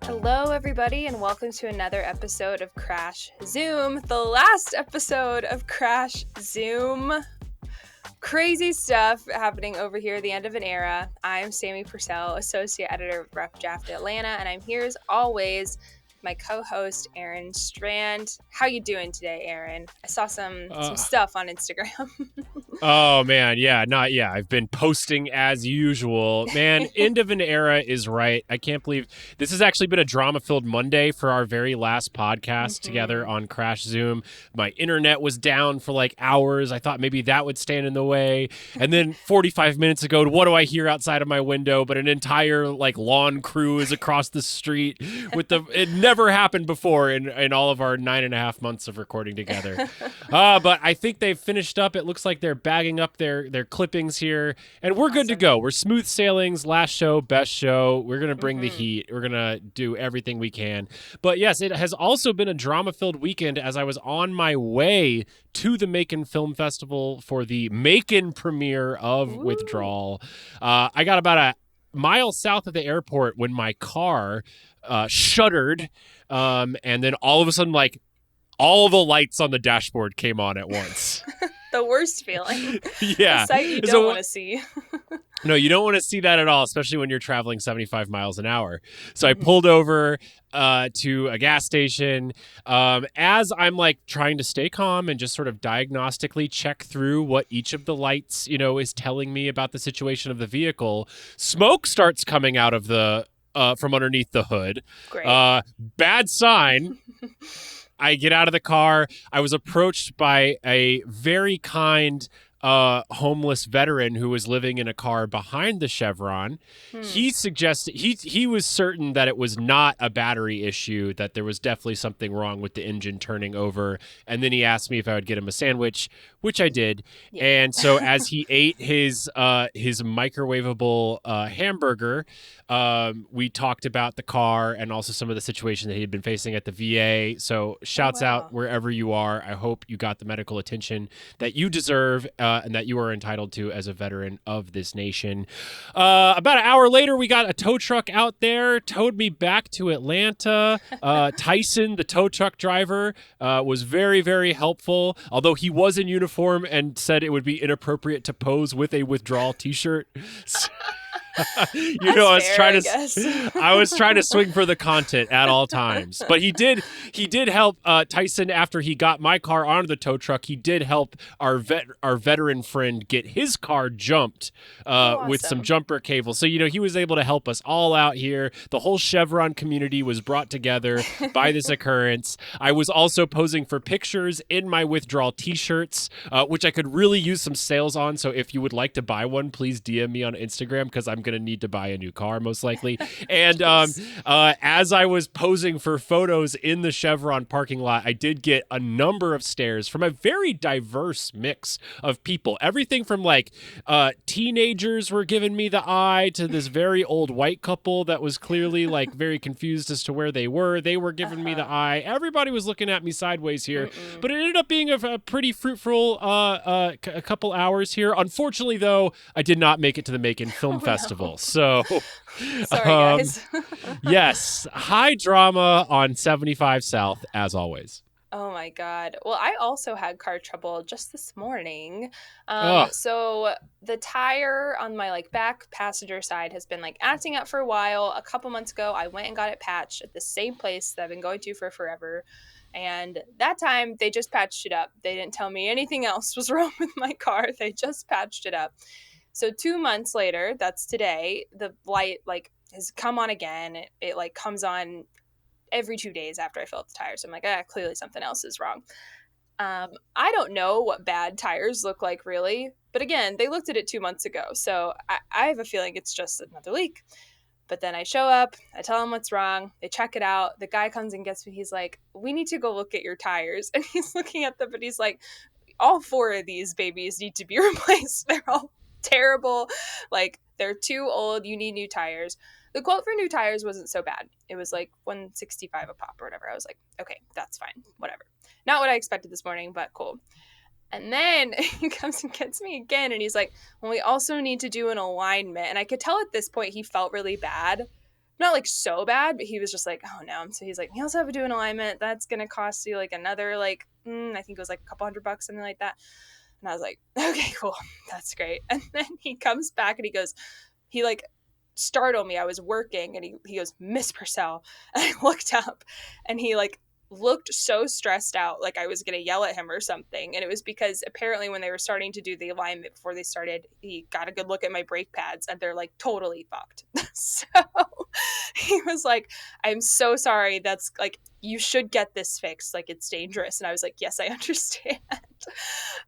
Hello, everybody, and welcome to another episode of Crash Zoom, the last episode of Crash Zoom. Crazy stuff happening over here at the end of an era. I'm Sammie Purcell, Associate Editor of Rough Draft Atlanta, and I'm here as always with my co-host, Aaron Strand. How you doing today, Aaron? I saw some stuff on Instagram. Oh, man. Yeah. I've been posting as usual. Man, end of an era is right. I can't believe this has actually been a drama-filled Monday for our very last podcast together on Crash Zoom. My internet was down for like hours. I thought maybe that would stand in the way. And then 45 minutes ago, what do I hear outside of my window? But an entire like lawn crew is across the street with it never happened before in all of our 9.5 months of recording together. But I think they've finished up. It looks like they're bagging up their clippings here, and we're good to go. We're smooth sailings. Last show, best show. We're going to bring the heat. We're going to do everything we can. But yes, it has also been a drama-filled weekend as I was on my way to the Macon Film Festival for the Macon premiere of Withdrawal. I got about a mile south of the airport when my car shuddered, and then all of a sudden, like, all the lights on the dashboard came on at once. The worst feeling. Yeah. The sight you don't want to see. No, you don't want to see that at all, especially when you're traveling 75 miles an hour. So I pulled over to a gas station. As I'm like trying to stay calm and just sort of diagnostically check through what each of the lights, is telling me about the situation of the vehicle, smoke starts coming out of the from underneath the hood. Great. Bad sign. I get out of the car. I was approached by a very kind homeless veteran who was living in a car behind the Chevron. He suggested he was certain that it was not a battery issue, that there was definitely something wrong with the engine turning over. And then he asked me if I would get him a sandwich, which I did. Yeah. And so as he ate his microwavable hamburger, we talked about the car and also some of the situation that he had been facing at the VA. So shouts out wherever you are. I hope you got the medical attention that you deserve and that you are entitled to as a veteran of this nation. About an hour later, we got a tow truck out there, towed me back to Atlanta. Tyson, the tow truck driver, was very, very helpful, although he was in uniform and said it would be inappropriate to pose with a Withdrawal t-shirt. I was trying to swing for the content at all times, but he did help Tyson after he got my car onto the tow truck. He did help our veteran friend get his car jumped with some jumper cable. So he was able to help us all out here. The whole Chevron community was brought together by this occurrence. I was also posing for pictures in my Withdrawal t-shirts, which I could really use some sales on. So if you would like to buy one, please DM me on Instagram because I'm going to need to buy a new car most likely. And as I was posing for photos in the Chevron parking lot, I did get a number of stares from a very diverse mix of people. Everything from like teenagers were giving me the eye to this very old white couple that was clearly like very confused as to where they were. They were giving me the eye. Everybody was looking at me sideways here, but it ended up being a pretty fruitful a couple hours here. Unfortunately, though, I did not make it to the Macon Film Festival. No. So, sorry, guys. Yes, high drama on 75 South, as always. Oh, my God. Well, I also had car trouble just this morning. So the tire on my back passenger side has been acting up for a while. A couple months ago, I went and got it patched at the same place that I've been going to for forever. And that time, they just patched it up. They didn't tell me anything else was wrong with my car. They just patched it up. So 2 months later, that's today, the light has come on again. It comes on every 2 days after I fill up the tires. So I'm like, clearly something else is wrong. I don't know what bad tires look like really, but again, they looked at it 2 months ago. So I have a feeling it's just another leak. But then I show up, I tell them what's wrong, they check it out. The guy comes and gets me. He's like, we need to go look at your tires. And he's looking at them, but he's like, all 4 of these babies need to be replaced. They're all terrible, they're too old, you need new tires. The quote for new tires wasn't so bad. It was $165 a pop or whatever. I was like, okay, that's fine, whatever. Not what I expected this morning, but cool. And then he comes and gets me again, and he's like, well, we also need to do an alignment. And I could tell at this point he felt really bad not like so bad, but he was just like, oh no. So he's like, you also have to do an alignment. That's going to cost you like another, like, I think it was like a couple $100, something like that. And I was like, okay, cool. That's great. And then he comes back and he goes, he like startled me. I was working and he goes, Miss Purcell. And I looked up and he like looked so stressed out, like I was going to yell at him or something. And it was because apparently when they were starting to do the alignment before they started, he got a good look at my brake pads and they're like totally fucked. So he was like, I'm so sorry. That's like, you should get this fixed. Like, it's dangerous. And I was like, yes, I understand.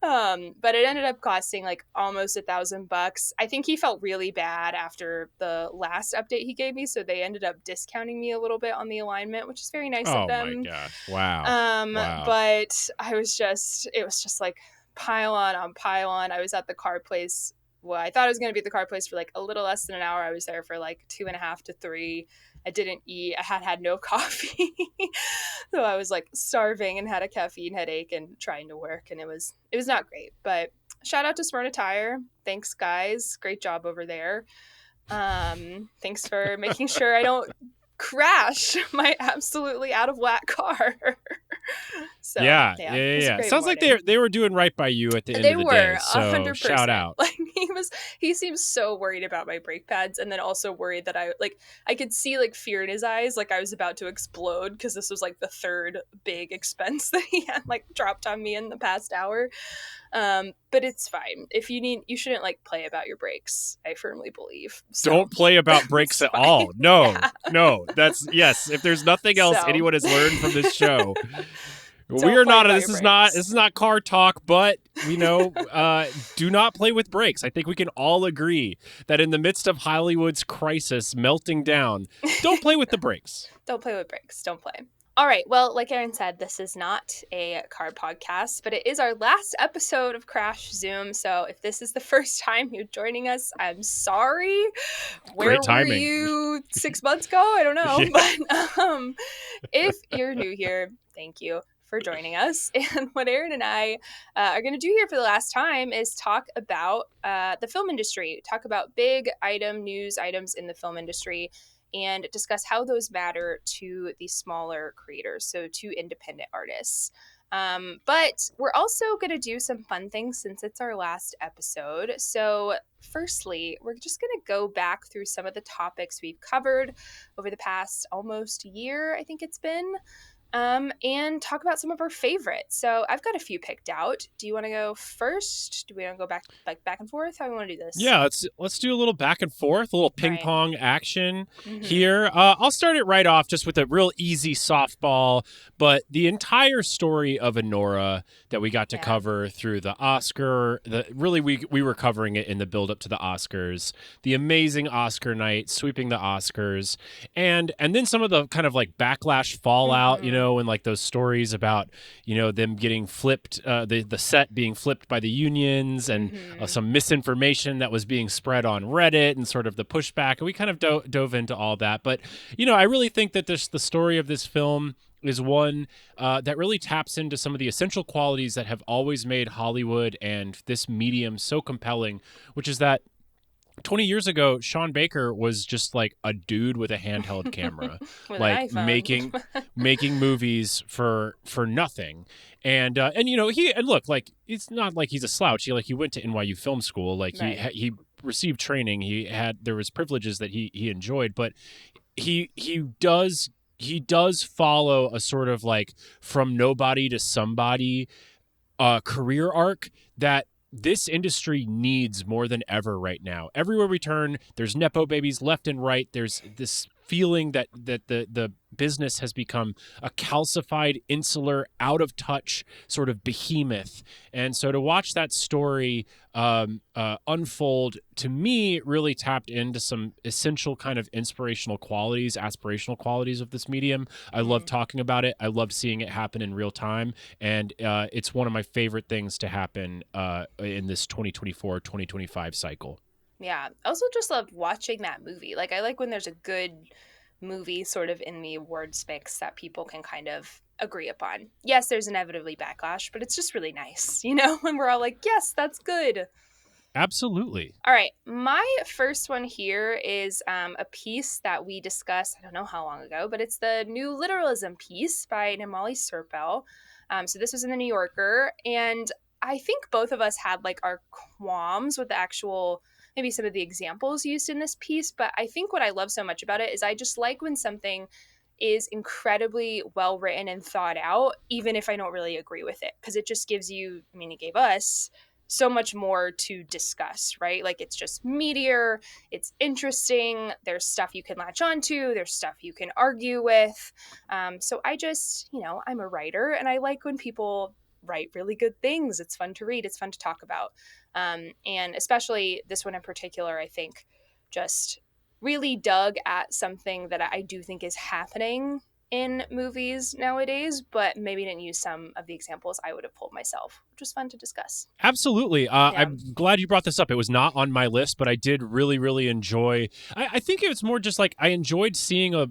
But it ended up costing like almost $1,000. I think he felt really bad after the last update he gave me, so they ended up discounting me a little bit on the alignment, which is very nice of Oh my them. gosh. Wow. But it was just like pile on pile on. I was at the car place. Well, I thought I was going to be at the car place for like a little less than an hour. I was there for like 2.5 to 3. I didn't eat. I had no coffee. So I was like starving and had a caffeine headache and trying to work, and it was not great. But shout out to Smyrna Tire. Thanks, guys. Great job over there. Thanks for making sure I don't crash my absolutely out of whack car. So yeah. great Sounds like morning. they were doing right by you at the end They of the were day. So 100%. shout out. Like he seems so worried about my brake pads, and then also worried that I could see like fear in his eyes, like I was about to explode because this was like the third big expense that he had like dropped on me in the past hour. But it's fine. If you need, you shouldn't like play about your brakes. I firmly believe. So. Don't play about brakes at all. No. That's yes. If there's nothing else anyone has learned from this show. We are not. This is not car talk, but do not play with brakes. I think we can all agree that in the midst of Hollywood's crisis melting down, don't play with the brakes. Don't play with brakes. Don't play. All right. Well, like Aaron said, this is not a car podcast, but it is our last episode of Crash Zoom. So if this is the first time you're joining us, I'm sorry. Where were you 6 months ago? I don't know. Yeah. But if you're new here, thank you for joining us. And what Aaron and I are going to do here for the last time is talk about the film industry, talk about big news items in the film industry, and discuss how those matter to the smaller creators, so to independent artists. But we're also going to do some fun things since it's our last episode. So firstly, we're just going to go back through some of the topics we've covered over the past almost year, I think it's been. And talk about some of our favorites. So I've got a few picked out. Do you want to go first? Do we want to go back and forth? How do we want to do this? Yeah, let's do a little back and forth, a little ping pong action here. I'll start it right off just with a real easy softball. But the entire story of Anora that we got to cover through the Oscar, we were covering it in the build up to the Oscars. The amazing Oscar night, sweeping the Oscars, and then some of the kind of like backlash fallout, and like those stories about, them getting flipped, the set being flipped by the unions, and some misinformation that was being spread on Reddit, and sort of the pushback. And we kind of dove into all that. But, I really think that the story of this film is one that really taps into some of the essential qualities that have always made Hollywood and this medium so compelling, which is that 20 years ago, Sean Baker was just like a dude with a handheld camera, like making movies for nothing. And look, like, it's not like he's a slouch. He went to NYU Film School. Like he received training. There was privileges that he enjoyed, but he does follow a sort of like from nobody to somebody career arc that this industry needs more than ever right now. Everywhere we turn, there's Nepo babies left and right. There's this feeling that the business has become a calcified, insular, out of touch sort of behemoth. And so to watch that story unfold, to me, really tapped into some essential kind of inspirational qualities, aspirational qualities of this medium. I love talking about it. I love seeing it happen in real time. And it's one of my favorite things to happen in this 2024-2025 cycle. Yeah. I also just love watching that movie. Like, I like when there's a good movie sort of in the awards mix that people can kind of agree upon. Yes, there's inevitably backlash, but it's just really nice, when we're all like, yes, that's good. Absolutely. All right, my first one here is a piece that we discussed, I don't know how long ago, but it's the New Literalism piece by Namali Serpel. So this was in the New Yorker, and I think both of us had like our qualms with the actual, maybe some of the examples used in this piece, but I think what I love so much about it is I just like when something is incredibly well written and thought out, even if I don't really agree with it, because it just gives you, I mean, it gave us so much more to discuss, right? Like it's just meatier, it's interesting, there's stuff you can latch onto, there's stuff you can argue with. So I just, I'm a writer and I like when people write really good things. It's fun to read, it's fun to talk about. And especially this one in particular, I think just really dug at something that I do think is happening in movies nowadays, but maybe didn't use some of the examples I would have pulled myself, which was fun to discuss. Absolutely. Yeah. I'm glad you brought this up. It was not on my list, but I did really, really enjoy. I think it was more just like I enjoyed seeing a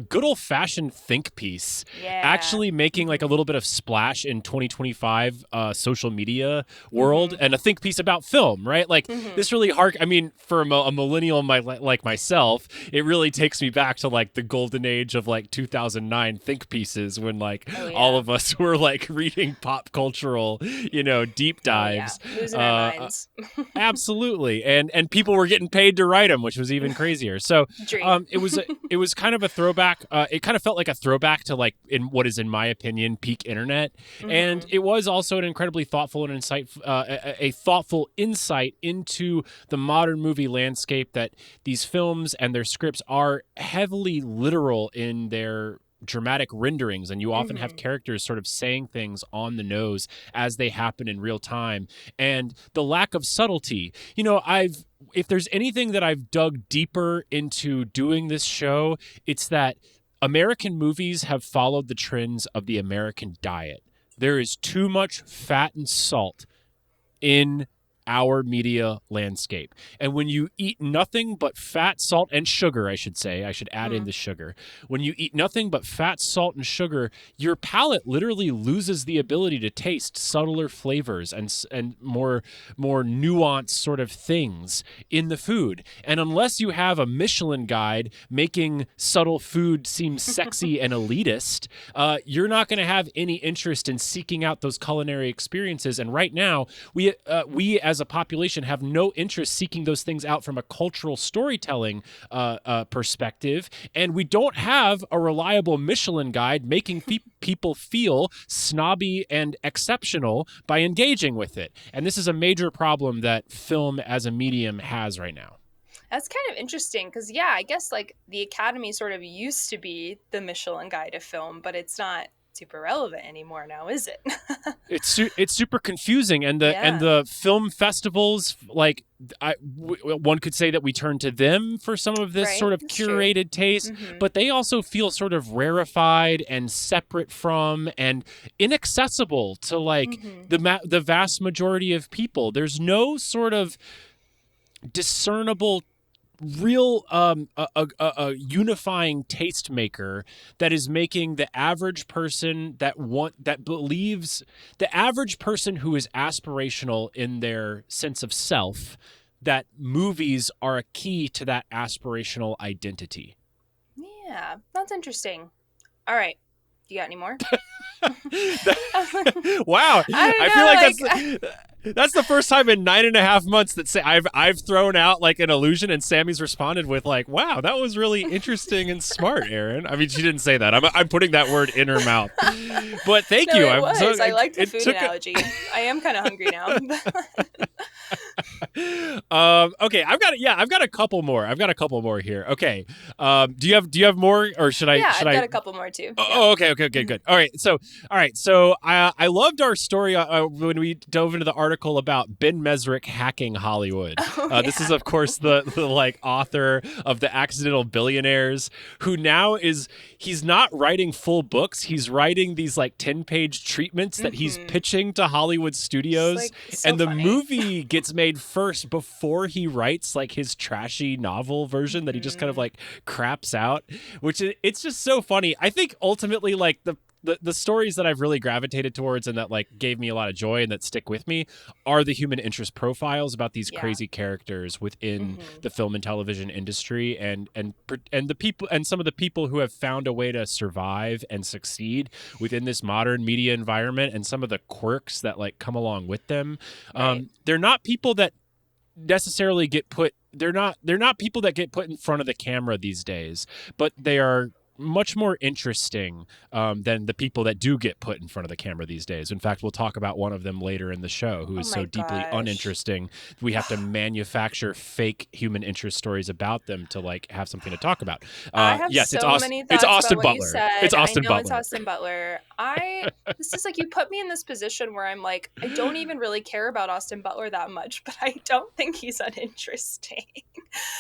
good old fashioned think piece actually making like a little bit of splash in 2025 social media world, and a think piece about film, right? Like this really I mean, for a millennial like myself, it really takes me back to like the golden age of like 2009 think pieces when like all of us were like reading pop cultural, deep dives. Losing our minds. Absolutely. And people were getting paid to write them, which was even crazier. So it was kind of a throwback. It kind of felt like a throwback to like in what is, in my opinion, peak internet. And it was also an incredibly thoughtful and a thoughtful insight into the modern movie landscape, that these films and their scripts are heavily literal in their dramatic renderings, and you often have characters sort of saying things on the nose as they happen in real time, and the lack of subtlety. If there's anything that I've dug deeper into doing this show, it's that American movies have followed the trends of the American diet. There is too much fat and salt in our media landscape. And when you eat nothing but fat, salt, and sugar, I should add in the sugar. When you eat nothing but fat, salt, and sugar, your palate literally loses the ability to taste subtler flavors and more nuanced sort of things in the food. And unless you have a Michelin guide making subtle food seem sexy and elitist, you're not going to have any interest in seeking out those culinary experiences. And right now, we as a population have no interest seeking those things out from a cultural storytelling perspective, and we don't have a reliable Michelin guide making people feel snobby and exceptional by engaging with it. And this is a major problem that film as a medium has right now. That's kind of interesting because, I guess like the Academy sort of used to be the Michelin guide of film, but it's not super relevant anymore now, is it? It's super confusing, and the film festivals, like one could say that we turn to them for some of this sort of curated taste, but they also feel sort of rarefied and separate from and inaccessible to like the vast majority of people. There's no sort of discernible real a unifying tastemaker that is making the average person the average person who is aspirational in their sense of self, that movies are a key to that aspirational identity. Yeah, that's interesting. All right. You got any more? Wow. I feel like that's the first time in 9.5 months that I've thrown out like an illusion, and Sammie's responded with like, "Wow, that was really interesting and smart, Aaron." I mean, she didn't say that. I'm putting that word in her mouth. But thank you. I liked the food analogy. I am kind of hungry now. Okay, I've got a couple more here. Okay. Do you have more, or should I? Yeah, I've got a couple more too. Oh, okay, good. All right. So I loved our story when we dove into the article about Ben Mesrick hacking Hollywood. This is, of course, the like author of The Accidental Billionaires, who now he's not writing full books. He's writing these like 10-page treatments that he's pitching to Hollywood studios, like, so and the funny. movie gets made first before he writes like his trashy novel version that he just kind of like craps out, which it's just so funny. I think ultimately like the stories that I've really gravitated towards and that like gave me a lot of joy and that stick with me are the human interest profiles about these Yeah. crazy characters within Mm-hmm. the film and television industry, and the people and some of the people who have found a way to survive and succeed within this modern media environment, and some of the quirks that like come along with them. Right. They're not people that necessarily get put they're not people that get put in front of the camera these days, but they are much more interesting than the people that do get put in front of the camera these days. In fact, we'll talk about one of them later in the show who Oh is my so deeply gosh. uninteresting we have to manufacture fake human interest stories about them to like have something to talk about. I have Yes, so many It's thoughts about Austin what you Butler. It's said. I Austin know it's Butler. Austin Butler. This is like, you put me in this position where I'm like, I don't even really care about Austin Butler that much, but I don't think he's uninteresting.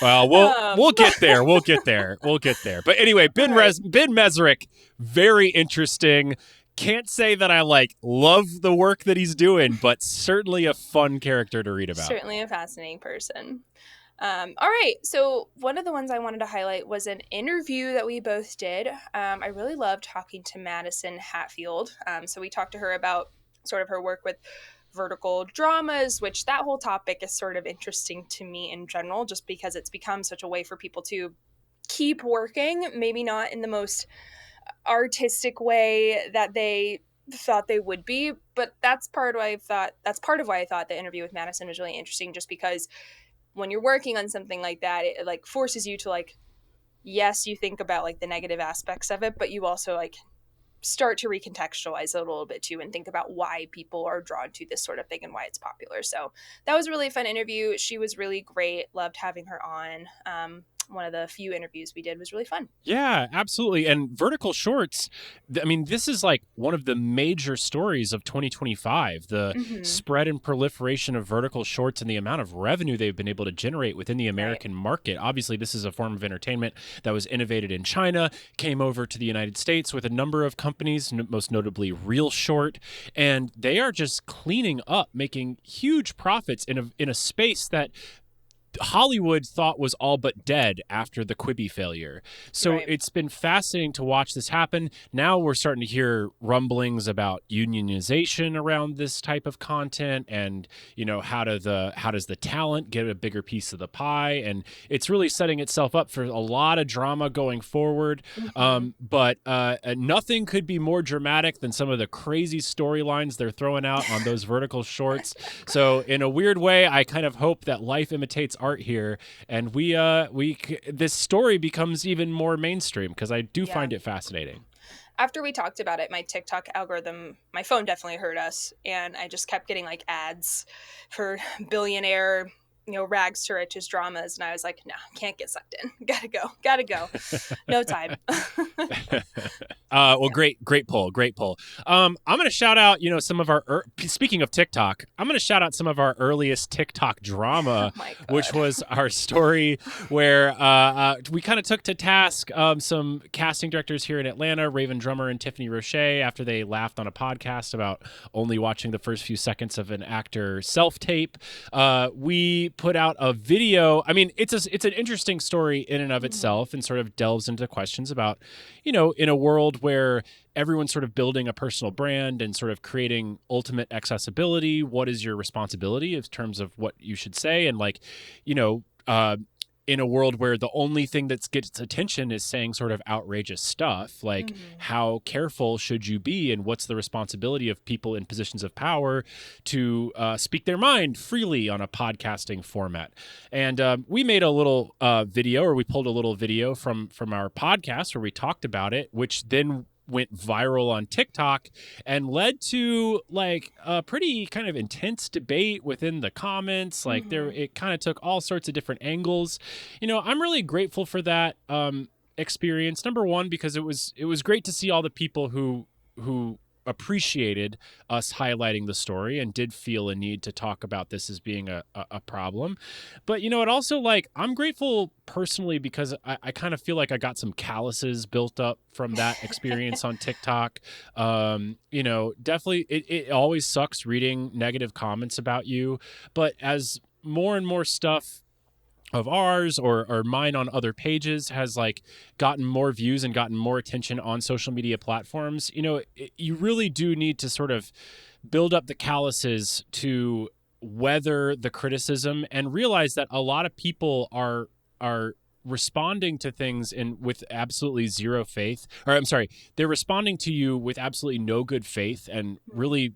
Well, we'll get there. We'll get there. We'll get there. But anyway, All right. Ben Mesrick, very interesting. Can't say that I like love the work that he's doing, but certainly a fun character to read about. Certainly a fascinating person. All right. So one of the ones I wanted to highlight was an interview that we both did. I really loved talking to Madison Hatfield. So we talked to her about sort of her work with vertical dramas, which that whole topic is sort of interesting to me in general, just because it's become such a way for people to keep working, maybe not in the most artistic way that they thought they would be, but that's part of why I thought the interview with Madison was really interesting, just because when you're working on something like that, it like forces you to like, yes, you think about like the negative aspects of it, but you also like start to recontextualize it a little bit too and think about why people are drawn to this sort of thing and why it's popular. So that was a really fun interview. She was really great. Loved having her on. One of the few interviews we did was really fun. Yeah, absolutely. And vertical shorts, I mean, this is like one of the major stories of 2025, the spread and proliferation of vertical shorts and the amount of revenue they've been able to generate within the American market. Obviously, this is a form of entertainment that was innovated in China, came over to the United States with a number of companies, most notably Real Short, and they are just cleaning up, making huge profits in a space that Hollywood thought was all but dead after the Quibi failure. So it's been fascinating to watch this happen. Now we're starting to hear rumblings about unionization around this type of content, and you know, how does the talent get a bigger piece of the pie, and it's really setting itself up for a lot of drama going forward. But nothing could be more dramatic than some of the crazy storylines they're throwing out on those vertical shorts. So in a weird way, I kind of hope that life imitates art here, and this story becomes even more mainstream, because I do find it fascinating. After we talked about it, my TikTok algorithm, my phone definitely heard us, and I just kept getting like ads for billionaire, rags to riches dramas, and I was like, no, can't get sucked in. Gotta go. No time. Well, great poll. I'm going to shout out, some of our, speaking of TikTok, I'm going to shout out some of our earliest TikTok drama, which was our story where we kind of took to task some casting directors here in Atlanta, Raven Drummer and Tiffany Roche, after they laughed on a podcast about only watching the first few seconds of an actor self-tape. We put out a video. I mean, it's an interesting story in and of itself, and sort of delves into questions about, in a world where everyone's sort of building a personal brand and sort of creating ultimate accessibility, what is your responsibility in terms of what you should say? And like, in a world where the only thing that gets attention is saying sort of outrageous stuff, like how careful should you be, and what's the responsibility of people in positions of power to speak their mind freely on a podcasting format? And we made a little video, or we pulled a little video from our podcast where we talked about it, which then went viral on TikTok and led to like a pretty kind of intense debate within the comments. Like it kind of took all sorts of different angles. I'm really grateful for that experience. Number one, because it was great to see all the people who appreciated us highlighting the story and did feel a need to talk about this as being a problem. But, it also, like, I'm grateful personally because I kind of feel like I got some calluses built up from that experience on TikTok. Definitely it always sucks reading negative comments about you, but as more and more stuff of ours or mine on other pages has like gotten more views and gotten more attention on social media platforms, you really do need to sort of build up the calluses to weather the criticism and realize that a lot of people are responding to things with absolutely zero faith, or I'm sorry, they're responding to you with absolutely no good faith and really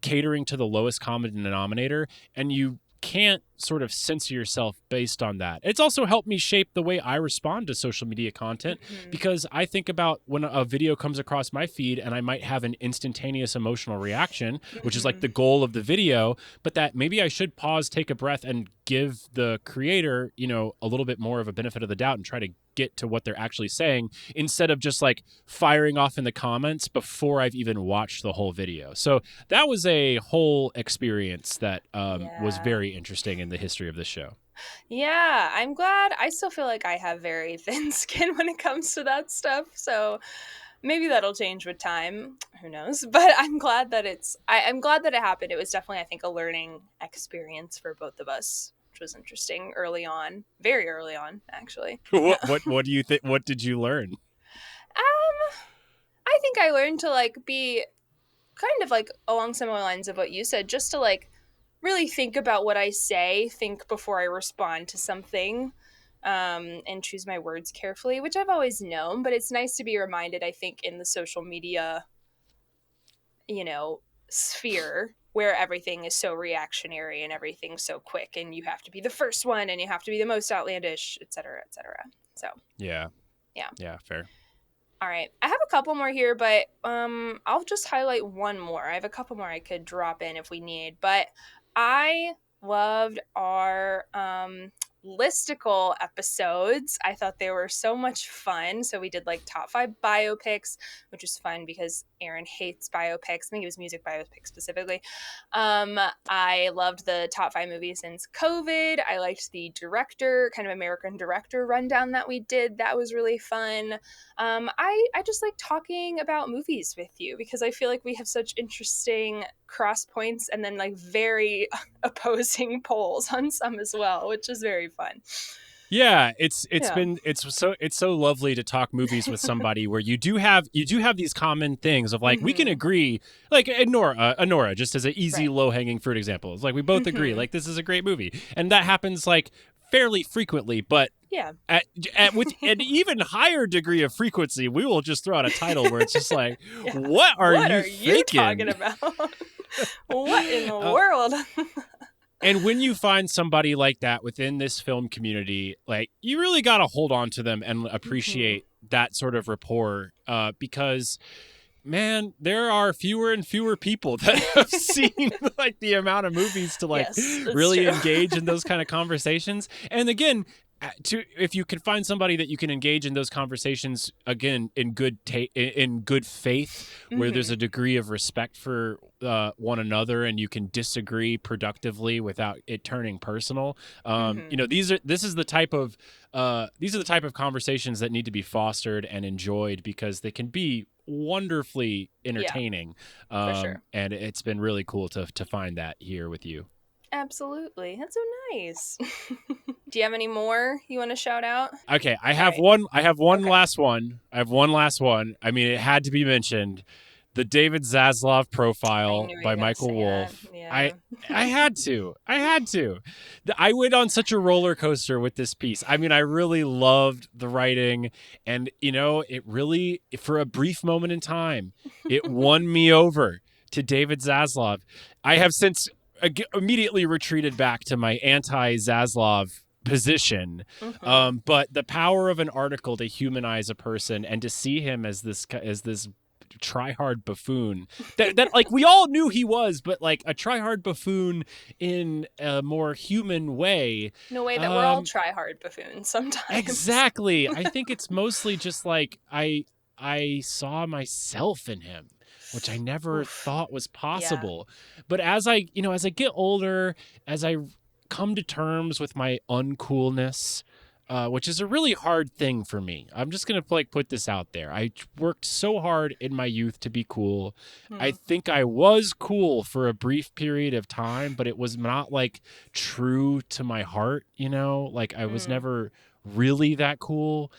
catering to the lowest common denominator, and you can't sort of censor yourself based on that. It's also helped me shape the way I respond to social media content, because I think about when a video comes across my feed and I might have an instantaneous emotional reaction, which is like the goal of the video, but that maybe I should pause, take a breath, and give the creator, a little bit more of a benefit of the doubt and try to get to what they're actually saying instead of just like firing off in the comments before I've even watched the whole video. So that was a whole experience that was very interesting in the history of this show. Yeah, I'm glad. I still feel like I have very thin skin when it comes to that stuff. So maybe that'll change with time. Who knows? But I'm glad that I'm glad that it happened. It was definitely, I think, a learning experience for both of us, which was interesting early on, very early on, actually. What do you think? What did you learn? I think I learned to like be kind of like along similar lines of what you said, just to like really think about what I say, think before I respond to something, and choose my words carefully, which I've always known, but it's nice to be reminded, I think, in the social media, sphere where everything is so reactionary and everything's so quick and you have to be the first one and you have to be the most outlandish, et cetera, et cetera. So, yeah, fair. All right. I have a couple more here, but I'll just highlight one more. I have a couple more I could drop in if we need, but I loved our listicle episodes. I thought they were so much fun. So we did like top 5 biopics, which was fun because Aaron hates biopics. I think it was music biopics specifically. I loved the top 5 movies since COVID. I liked the director, kind of American director rundown that we did. That was really fun. I just like talking about movies with you because I feel like we have such interesting cross points and then like very opposing poles on some as well, which is very fun. Yeah, it's so lovely to talk movies with somebody where you do have these common things of like we can agree, like Nora, just as an easy low hanging fruit example. It's like we both agree like this is a great movie, and that happens like fairly frequently, but with an even higher degree of frequency, we will just throw out a title where it's just like, what are you talking about? What in the world? And when you find somebody like that within this film community, like you really got to hold on to them and appreciate that sort of rapport, because man, there are fewer and fewer people that have seen like the amount of movies to like really engage in those kind of conversations. And again, if you can find somebody that you can engage in those conversations again in good faith, where there's a degree of respect for one another and you can disagree productively without it turning personal. These are the type of conversations that need to be fostered and enjoyed because they can be wonderfully entertaining. For sure. And it's been really cool to find that here with you. Absolutely. That's so nice. Do you have any more you want to shout out? Okay, I have one last one. I mean, it had to be mentioned. The David Zaslav profile by Michael Wolff. Yeah. I had to. I went on such a roller coaster with this piece. I mean, I really loved the writing, and it really, for a brief moment in time, it won me over to David Zaslav. I have since immediately retreated back to my anti-Zaslav position. But the power of an article to humanize a person and to see him as this try-hard buffoon that like we all knew he was, but like a try-hard buffoon in a more human way. In a way that we're all try-hard buffoons sometimes. Exactly. I think it's mostly just like I saw myself in him, which I never thought was possible. But as I get older, as I come to terms with my uncoolness, which is a really hard thing for me. I'm just gonna like put this out there. I worked so hard in my youth to be cool. I Hmm. think I was cool for a brief period of time, but it was not like true to my heart, you know? Like I was Mm. never really that cool.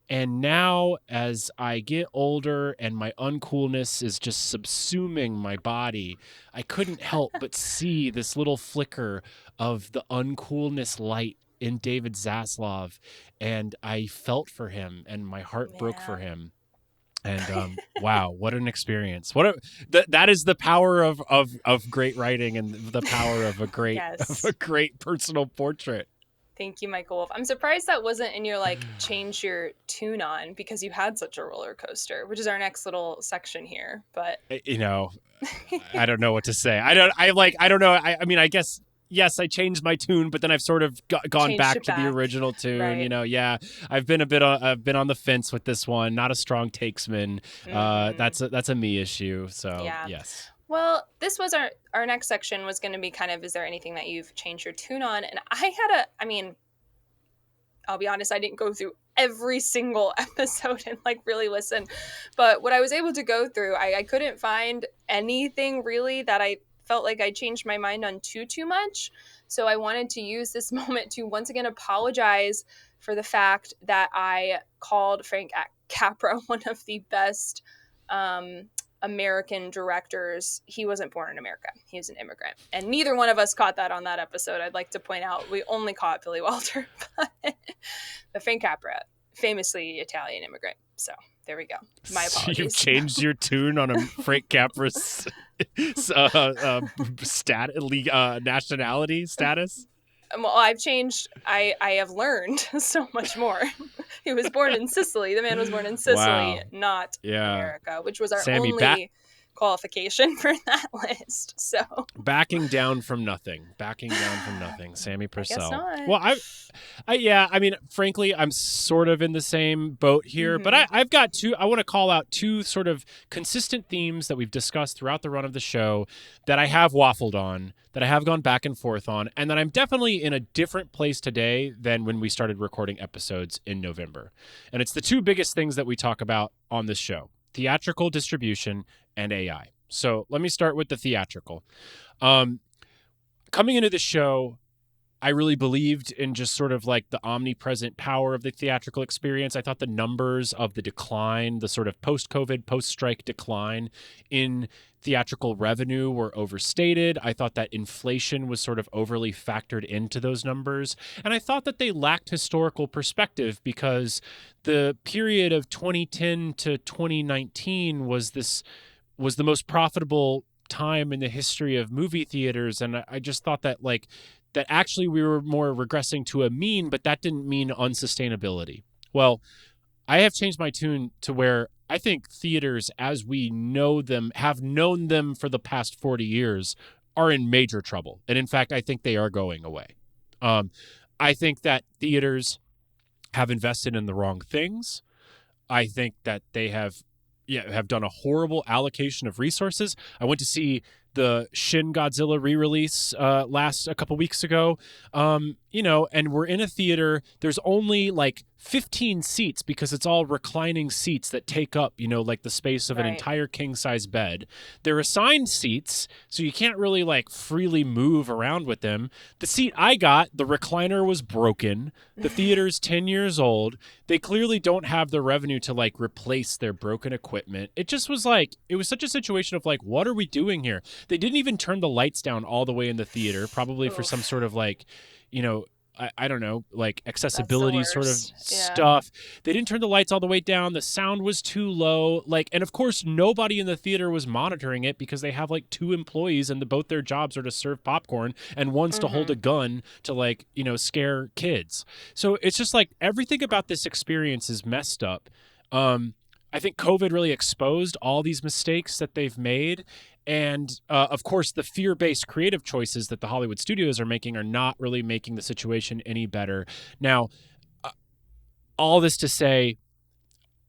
And now, as I get older and my uncoolness is just subsuming my body, I couldn't help but see this little flicker of the uncoolness light in David Zaslav. And I felt for him and my heart broke for Yeah. him. And wow, what an experience! That is the power of great writing and the power of a great of a Yes. great personal portrait. Thank you, Michael Wolf. I'm surprised that wasn't in your like change your tune on because you had such a roller coaster, which is our next little section here. But You know, I don't know what to say. I don't know. I mean, I guess, yes, I changed my tune, but then I've sort of gone changed back it to the back. original tune. Right. Yeah, I've been on the fence with this one. Not a strong takesman. Mm-hmm. That's a me issue. So Yeah. yes. Well, this was our next section was going to be kind of, is there anything that you've changed your tune on? And I mean, I'll be honest, I didn't go through every single episode and like really listen. But what I was able to go through, I couldn't find anything really that I felt like I changed my mind on too much. So I wanted to use this moment to once again apologize for the fact that I called Frank Capra one of the best um, American directors. He wasn't born in America. He was an immigrant. And neither one of us caught that on that episode. I'd like to point out we only caught Billy Walter. But Frank Capra, famously Italian immigrant. So there we go. My So you've apologies. changed your tune on a Frank Capra's nationality status. Well, I've changed. I have learned so much more. He was born in Sicily. The man was born in Sicily, Wow. not Yeah. America, which was our Sammy, only qualification for that list. So backing down from nothing. Backing down from nothing. Sammie I guess Purcell. not. Well, yeah, I mean, frankly, I'm sort of in the same boat here, but Mm-hmm. I've got two. I want to call out two sort of consistent themes that we've discussed throughout the run of the show that I have waffled on, that I have gone back and forth on, and that I'm definitely in a different place today than when we started recording episodes in November. And it's the two biggest things that we talk about on this show: theatrical distribution and AI. So let me start with the theatrical. Um, Coming into the show, I really believed in just sort of like the omnipresent power of the theatrical experience. I thought the numbers of the decline, the sort of post-COVID, post-strike decline in theatrical revenue were overstated. I thought that inflation was sort of overly factored into those numbers. And I thought that they lacked historical perspective because the period of 2010 to 2019 was the most profitable time in the history of movie theaters. And I just thought that that actually we were more regressing to a mean, but that didn't mean unsustainability. Well, I have changed my tune to where I think theaters as we know them, have known them for the past 40 years, are in major trouble. And in fact, I think they are going away. I think that theaters have invested in the wrong things. I think that they have done a horrible allocation of resources. I went to see the Shin Godzilla re-release a couple weeks ago, and we're in a theater. There's only like 15 seats because it's all reclining seats that take up, like the space of an Right. entire king-size bed. They're assigned seats, so you can't really like freely move around with them. The seat I got, the recliner was broken. The theater's 10 years old. They clearly don't have the revenue to like replace their broken equipment. It just was like, it was such a situation of like, what are we doing here? They didn't even turn the lights down all the way in the theater, probably for some sort of like, I don't know, like That's the accessibility sort of worst. Yeah. stuff. They didn't turn the lights all the way down. The sound was too low. And of course, nobody in the theater was monitoring it because they have like two employees and both their jobs are to serve popcorn and one's to hold a gun to scare kids. So it's just like everything about this experience is messed up. I think COVID really exposed all these mistakes that they've made. And of course, the fear-based creative choices that the Hollywood studios are making are not really making the situation any better. Now, all this to say,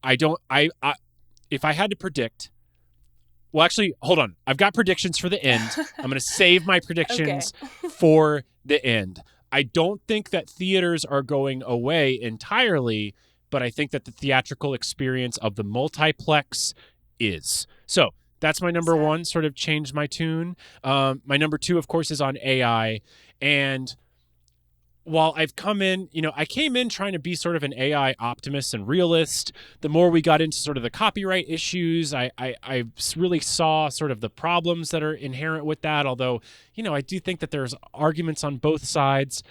if I had to predict, well, actually, hold on. I've got predictions for the end. I'm going to save my predictions Okay. for the end. I don't think that theaters are going away entirely, but I think that the theatrical experience of the multiplex is. So that's my number Sad. one, sort of changed my tune. My number two, of course, is on AI. And while I've come in, I came in trying to be sort of an AI optimist and realist. The more we got into sort of the copyright issues, I really saw sort of the problems that are inherent with that. Although, I do think that there's arguments on both sides.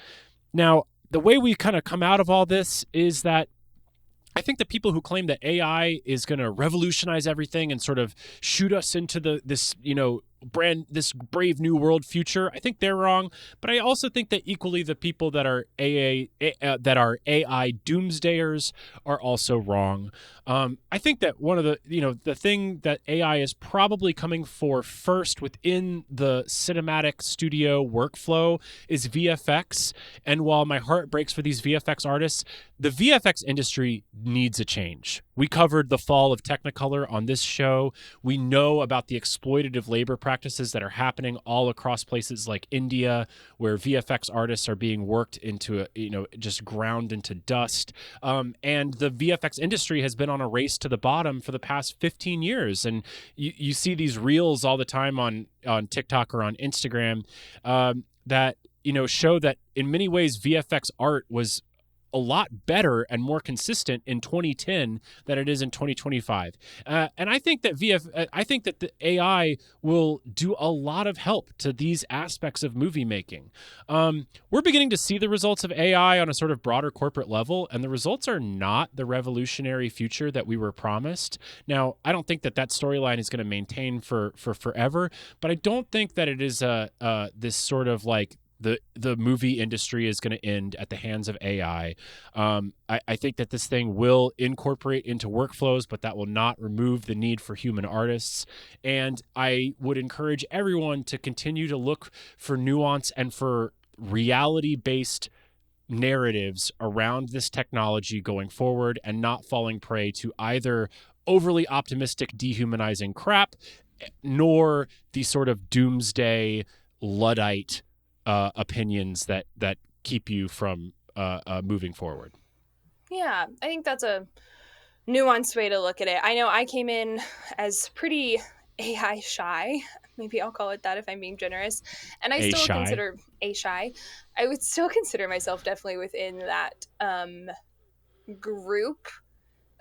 Now, the way we kind of come out of all this is that I think the people who claim that AI is going to revolutionize everything and sort of shoot us into this brave new world future, I think they're wrong. But I also think that equally the people that are AI doomsdayers are also wrong. I think that one of the thing that AI is probably coming for first within the cinematic studio workflow is VFX. And while my heart breaks for these VFX artists, the VFX industry needs a change. We covered the fall of Technicolor on this show. We know about the exploitative labor practices that are happening all across places like India, where VFX artists are being worked into, just ground into dust. And the VFX industry has been on a race to the bottom for the past 15 years. And you see these reels all the time on TikTok or on Instagram that, show that in many ways VFX art was a lot better and more consistent in 2010 than it is in 2025. And I think that the AI will do a lot of help to these aspects of movie making. We're beginning to see the results of AI on a sort of broader corporate level, and the results are not the revolutionary future that we were promised. Now, I don't think that storyline is going to maintain for forever, but I don't think that it is this sort of like the movie industry is going to end at the hands of AI. I think that this thing will incorporate into workflows, but that will not remove the need for human artists. And I would encourage everyone to continue to look for nuance and for reality-based narratives around this technology going forward, and not falling prey to either overly optimistic, dehumanizing crap, nor the sort of doomsday Luddite opinions that keep you from moving forward. Yeah, I think that's a nuanced way to look at it. I know I came in as pretty AI shy. Maybe I'll call it that if I'm being generous. And I still consider A shy. I would still consider myself definitely within that group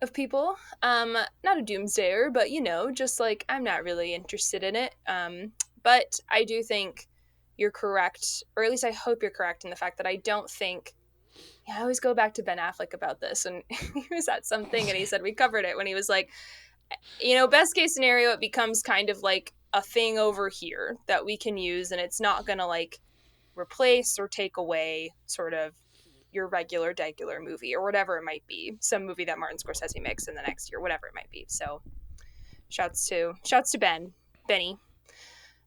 of people. Not a doomsdayer, but just like I'm not really interested in it. But I do think you're correct, or at least I hope you're correct in the fact that I don't think. Yeah, I always go back to Ben Affleck about this, and he was at something, and he said we covered it when he was like, best case scenario, it becomes kind of like a thing over here that we can use, and it's not gonna like replace or take away sort of your regular movie or whatever it might be, some movie that Martin Scorsese makes in the next year, whatever it might be. So, shouts to Benny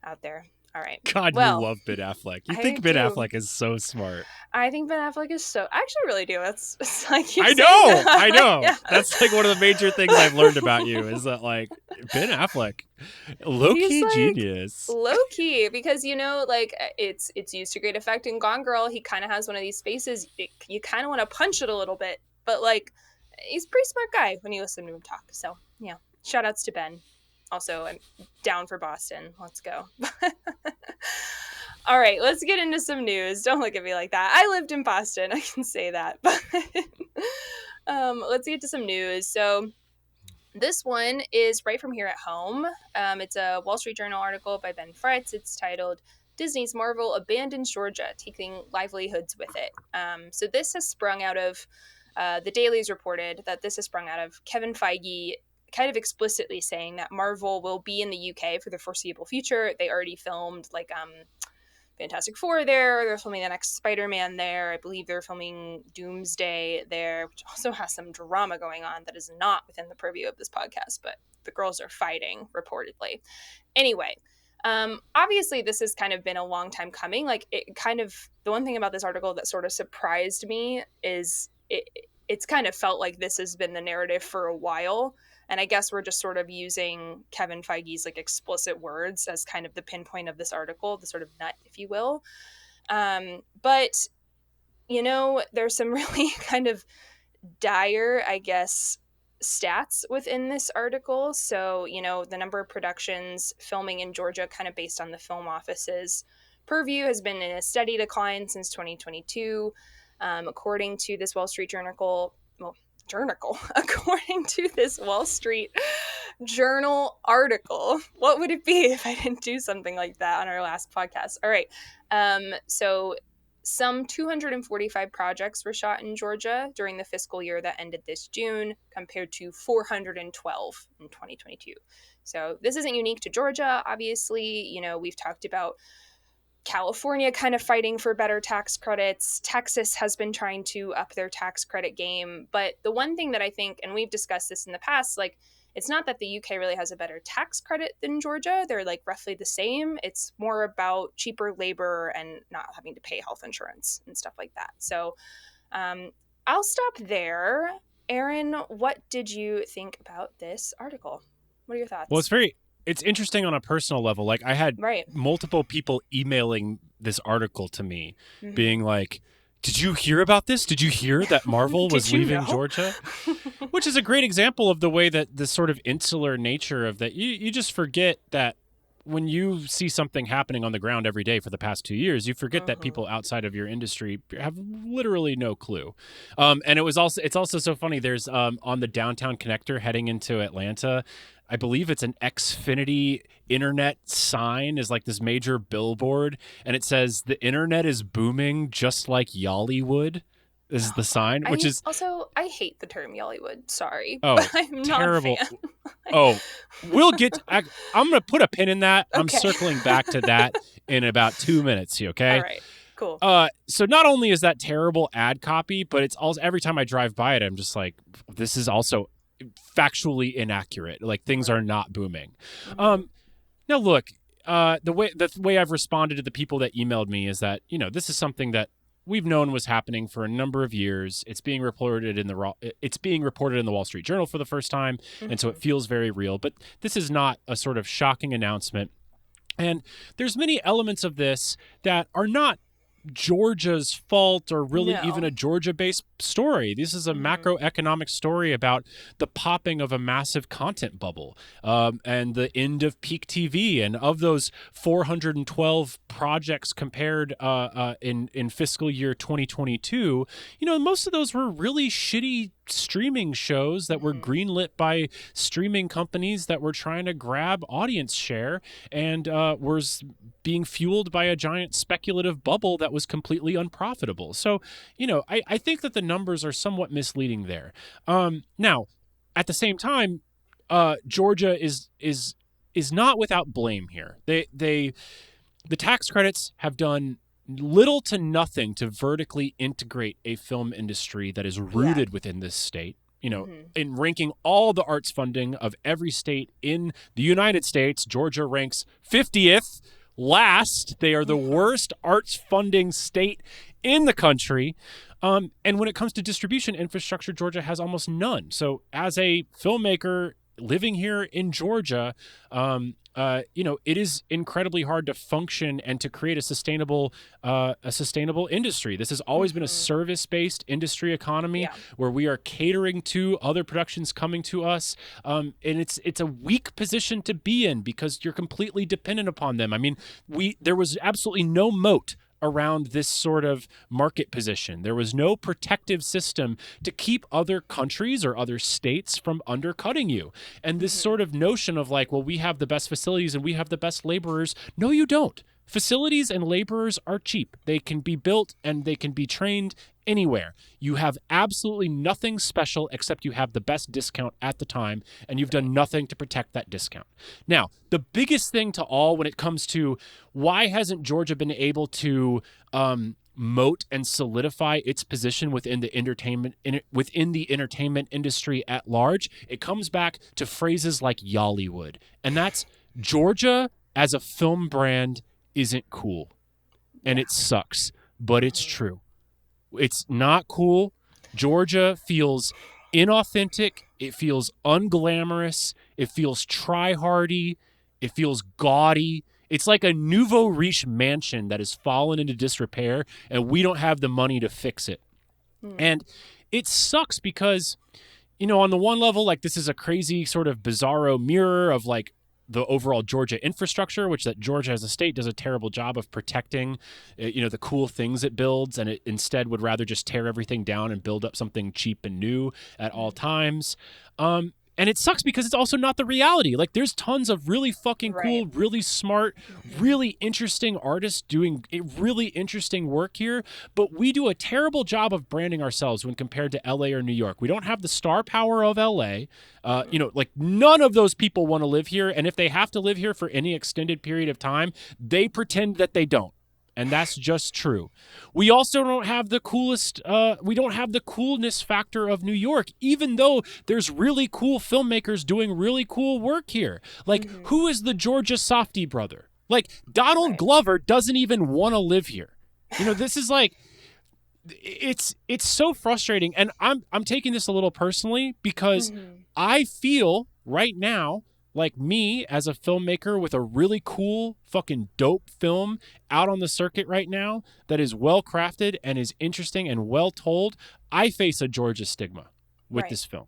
out there. All right. God, you love Ben Affleck. You think Ben Affleck is so smart. I think Ben Affleck is so. I actually really do. It's like I know. Yeah. That's like one of the major things I've learned about you is that like Ben Affleck, low key like, genius. Low key, because like it's used to great effect in Gone Girl. He kind of has one of these faces. You kind of want to punch it a little bit, but like he's a pretty smart guy when you listen to him talk. So yeah, shout outs to Ben. Also, I'm down for Boston. Let's go. All right, let's get into some news. Don't look at me like that. I lived in Boston. I can say that. But let's get to some news. So this one is right from here at home. It's a Wall Street Journal article by Ben Fritz. It's titled, Disney's Marvel Abandons Georgia, Taking Livelihoods with It. So this has sprung out of, the Daily's reported that this has sprung out of Kevin Feige kind of explicitly saying that Marvel will be in the UK for the foreseeable future. They already filmed like Fantastic Four there. They're filming the next Spider-Man there. I believe they're filming Doomsday there, which also has some drama going on that is not within the purview of this podcast, but the girls are fighting, reportedly. Anyway, obviously this has kind of been a long time coming. Like the one thing about this article that sort of surprised me is it's kind of felt like this has been the narrative for a while. And I guess we're just sort of using Kevin Feige's like explicit words as kind of the pinpoint of this article, the sort of nut, if you will. But There's some really kind of dire, I guess, stats within this article. So, the number of productions filming in Georgia, kind of based on the film office's purview, has been in a steady decline since 2022. According to this Wall Street Journal, according to this Wall Street Journal article, what would it be if I didn't do something like that on our last podcast? All right. So some 245 projects were shot in Georgia during the fiscal year that ended this June, compared to 412 in 2022. So this isn't unique to Georgia, obviously. We've talked about California kind of fighting for better tax credits. Texas has been trying to up their tax credit game. But the one thing that I think, and we've discussed this in the past, like, it's not that the UK really has a better tax credit than Georgia. They're like roughly the same. It's more about cheaper labor and not having to pay health insurance and stuff like that. So I'll stop there. Aaron, what did you think about this article? What are your thoughts? Well, it's interesting on a personal level. Like, I had multiple people emailing this article to me, being like, did you hear about this? Did you hear that Marvel was leaving Georgia? Which is a great example of the way that the sort of insular nature of that. You just forget that when you see something happening on the ground every day for the past 2 years, you forget that people outside of your industry have literally no clue. And it's also so funny. There's on the downtown connector heading into Atlanta, I believe it's an Xfinity internet sign, is like this major billboard, and it says the internet is booming just like Yollywood. This is the sign, which is also, I hate the term Yollywood. Sorry, but I'm terrible. Not a fan. We'll get. I'm going to put a pin in that. Okay. I'm circling back to that in about 2 minutes. Okay. All right. Cool. So not only is that terrible ad copy, but it's also, every time I drive by it, I'm just like, this is also factually inaccurate. Like, things are not booming. Now look, the way I've responded to the people that emailed me is that, this is something that we've known was happening for a number of years. It's being reported in the Wall Street Journal for the first time, and so it feels very real. But this is not a sort of shocking announcement. And there's many elements of this that are not Georgia's fault or really even a Georgia-based story. This is a macroeconomic story about the popping of a massive content bubble and the end of peak TV. And of those 412 projects compared in fiscal year 2022, most of those were really shitty streaming shows that were greenlit by streaming companies that were trying to grab audience share and was being fueled by a giant speculative bubble that was completely unprofitable. So, I think that the numbers are somewhat misleading there. Now, at the same time, Georgia is not without blame here. The tax credits have done little to nothing to vertically integrate a film industry that is rooted within this state. In ranking all the arts funding of every state in the United States, Georgia ranks 50th last. They are the worst arts funding state in the country. And when it comes to distribution infrastructure, Georgia has almost none. So as a filmmaker living here in Georgia, it is incredibly hard to function and to create a sustainable industry. This has always been a service-based industry economy where we are catering to other productions coming to us, and it's a weak position to be in because you're completely dependent upon them. I mean, there was absolutely no moat around this sort of market position. There was no protective system to keep other countries or other states from undercutting you. And this sort of notion of like, well, we have the best facilities and we have the best laborers. No, you don't. Facilities and laborers are cheap. They can be built and they can be trained anywhere. You have absolutely nothing special except you have the best discount at the time, and you've done nothing to protect that discount. Now, the biggest thing to all when it comes to why hasn't Georgia been able to moat and solidify its position within the entertainment industry at large, it comes back to phrases like Yollywood. And that's Georgia as a film brand isn't cool. And it sucks, but it's true. It's not cool. Georgia feels inauthentic. It feels unglamorous. It feels try-hardy. It feels gaudy. It's like a nouveau riche mansion that has fallen into disrepair, and we don't have the money to fix it. And it sucks because, on the one level, like, this is a crazy sort of bizarro mirror of like the overall Georgia infrastructure, which that Georgia as a state does a terrible job of protecting, the cool things it builds, and it instead would rather just tear everything down and build up something cheap and new at all times. And it sucks because it's also not the reality. Like, there's tons of really fucking cool, really smart, really interesting artists doing really interesting work here, but we do a terrible job of branding ourselves when compared to LA or New York. We don't have the star power of LA. Like, none of those people want to live here, and if they have to live here for any extended period of time, they pretend that they don't. And that's just true. We also don't have the coolest, we don't have the coolness factor of New York, even though there's really cool filmmakers doing really cool work here. Like, who is the Georgia Softy brother? Like, Donald Glover doesn't even want to live here. This is like, it's so frustrating. And I'm taking this a little personally because I feel right now like me as a filmmaker with a really cool fucking dope film out on the circuit right now that is well crafted and is interesting and well told, I face a Georgia stigma with this film.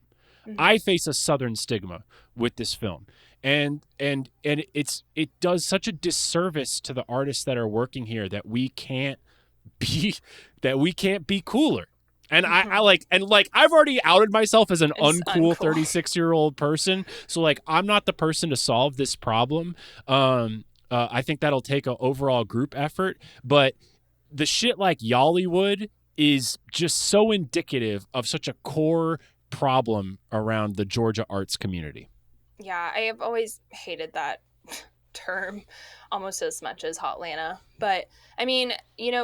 I face a Southern stigma with this film. And it does such a disservice to the artists that are working here that we can't be cooler. And I've already outed myself as an uncool 36-year-old person. So like, I'm not the person to solve this problem. I think that'll take an overall group effort, but the shit like Yollywood is just so indicative of such a core problem around the Georgia arts community. Yeah, I have always hated that term almost as much as Hotlanta. But I mean,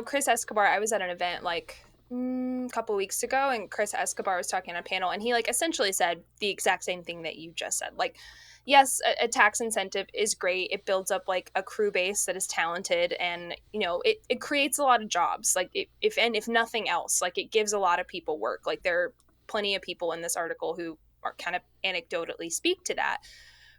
Chris Escobar, I was at an event like a couple weeks ago, and Chris Escobar was talking on a panel, and he like essentially said the exact same thing that you just said. Like, yes, a tax incentive is great. It builds up like a crew base that is talented, and it creates a lot of jobs. Like, if nothing else, like, it gives a lot of people work. Like, there are plenty of people in this article who are kind of anecdotally speak to that.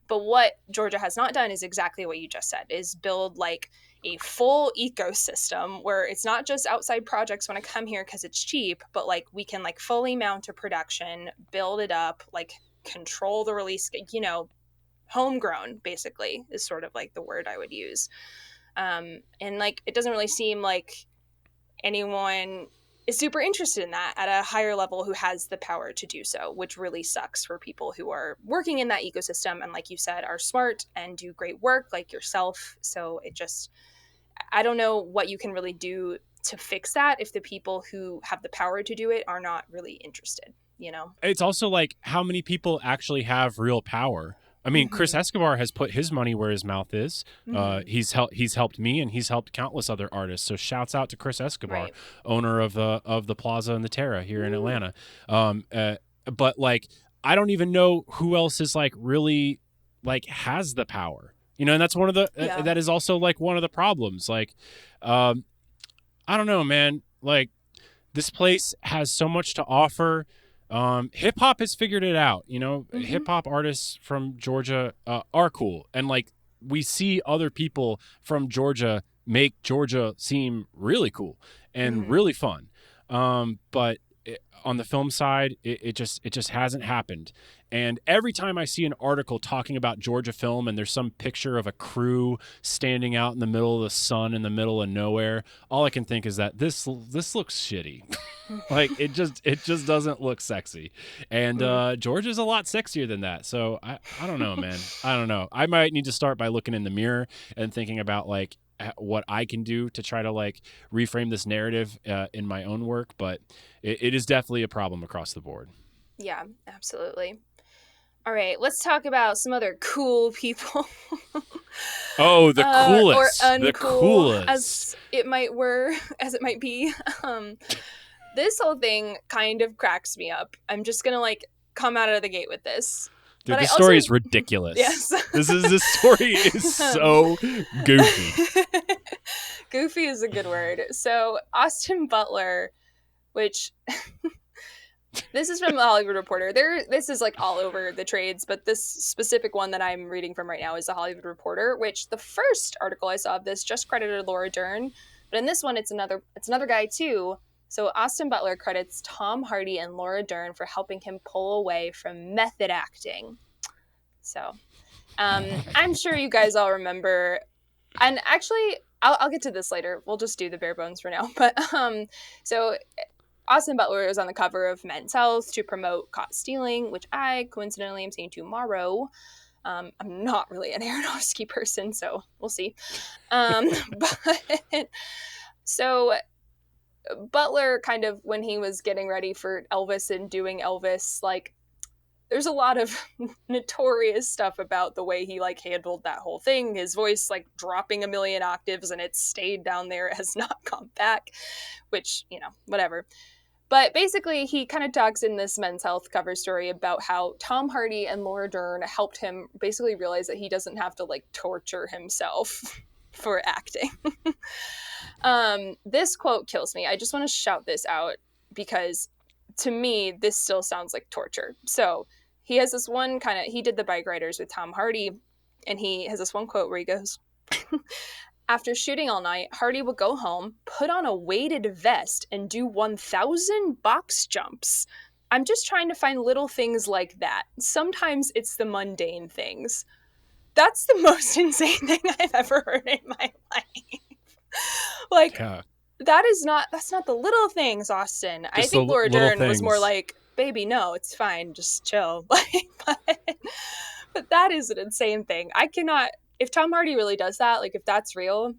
But what Georgia has not done is exactly what you just said, is build like a full ecosystem where it's not just outside projects want to come here because it's cheap, but like we can like fully mount a production, build it up, like control the release, homegrown basically is sort of like the word I would use. And like, it doesn't really seem like anyone is super interested in that at a higher level who has the power to do so, which really sucks for people who are working in that ecosystem and, like you said, are smart and do great work like yourself. So I don't know what you can really do to fix that if the people who have the power to do it are not really interested, It's also like, how many people actually have real power? I mean, Chris Escobar has put his money where his mouth is. He's helped me, and he's helped countless other artists. So shouts out to Chris Escobar, owner of the Plaza and the Terra here in Atlanta. But like, I don't even know who else is like really like has the power, and that's one of the that is also like one of the problems. Like, I don't know, man. Like, this place has so much to offer. Hip hop has figured it out, hip hop artists from Georgia are cool. And like, we see other people from Georgia make Georgia seem really cool and really fun. But on the film side, it just hasn't happened. And every time I see an article talking about Georgia film and there's some picture of a crew standing out in the middle of the sun in the middle of nowhere, all I can think is that this looks shitty. Like, it just doesn't look sexy. And Georgia's a lot sexier than that. So I don't know, man. I don't know. I might need to start by looking in the mirror and thinking about like what I can do to try to like reframe this narrative in my own work. But it is definitely a problem across the board. Yeah, absolutely. All right, let's talk about some other cool people. Oh, the coolest. Or uncool, the coolest. as it might be. This whole thing kind of cracks me up. I'm just gonna like come out of the gate with this. Dude, this story is ridiculous. Yes. This story is so goofy. Goofy is a good word. So Austin Butler, which This is from the Hollywood Reporter. This is like all over the trades, but this specific one that I'm reading from right now is the Hollywood Reporter, which the first article I saw of this just credited Laura Dern, but in this one it's another guy too. So Austin Butler credits Tom Hardy and Laura Dern for helping him pull away from method acting. So I'm sure you guys all remember, and actually I'll get to this later. We'll just do the bare bones for now. But so Austin Butler is on the cover of Men's Health to promote Caught Stealing, which I coincidentally am seeing tomorrow. I'm not really an Aronofsky person, so we'll see. But so Butler kind of, when he was getting ready for Elvis and doing Elvis, like, there's a lot of notorious stuff about the way he like handled that whole thing. His voice like dropping a million octaves and it stayed down there, it has not come back, which, you know, whatever. But basically, he kind of talks in this Men's Health cover story about how Tom Hardy and Laura Dern helped him basically realize that he doesn't have to like torture himself for acting. This quote kills me. I just want to shout this out because to me, this still sounds like torture. So he has this one he did the Bike Riders with Tom Hardy, and he has this one quote where he goes, after shooting all night, Hardy would go home, put on a weighted vest, and do 1,000 box jumps. I'm just trying to find little things like that. Sometimes it's the mundane things. That's the most insane thing I've ever heard in my life. Like, yeah. That's not the little things, Austin. Just I think Laura Dern was more like, baby, no, it's fine. Just chill. But that is an insane thing. I cannot, if Tom Hardy really does that, like if that's real,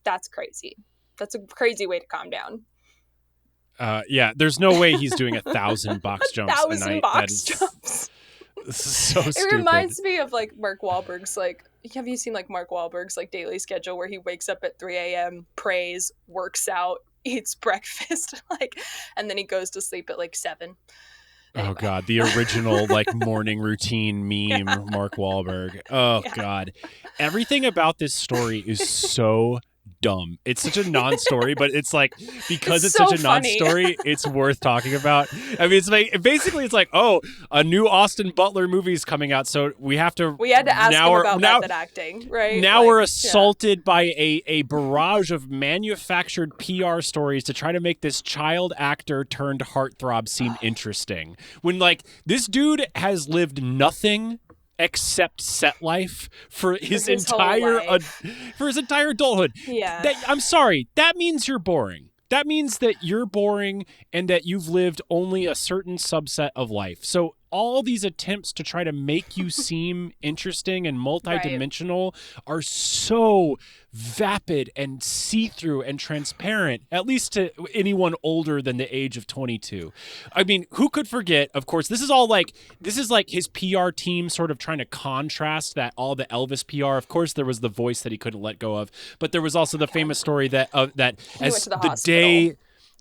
that's crazy. That's a crazy way to calm down. Yeah, there's no way he's doing 1,000 box jumps a night. Box jumps. So stupid. It reminds me of like Mark Wahlberg's like, have you seen like Mark Wahlberg's like daily schedule where he wakes up at 3 a.m., prays, works out, eats breakfast, like, and then he goes to sleep at like 7. Anyway. Oh God, the original like morning routine meme, yeah. Mark Wahlberg. Oh yeah. God, everything about this story is so dumb. It's such a non-story, but it's like, because it's so such a non-story, it's worth talking about. I mean, it's like basically it's like, oh, a new Austin Butler movie is coming out, so we had to ask him about method acting, right? Now like, we're assaulted by a barrage of manufactured PR stories to try to make this child actor turned heartthrob seem interesting. When like this dude has lived nothing except set life for his entire adulthood. Yeah. I'm sorry. That means you're boring. That means that you're boring and that you've lived only a certain subset of life. So all these attempts to try to make you seem interesting and multidimensional are so vapid and see-through and transparent, at least to anyone older than the age of 22. I mean, who could forget, of course, this is like his PR team sort of trying to contrast that all the Elvis PR. Of course, there was the voice that he couldn't let go of, but there was also the famous story that as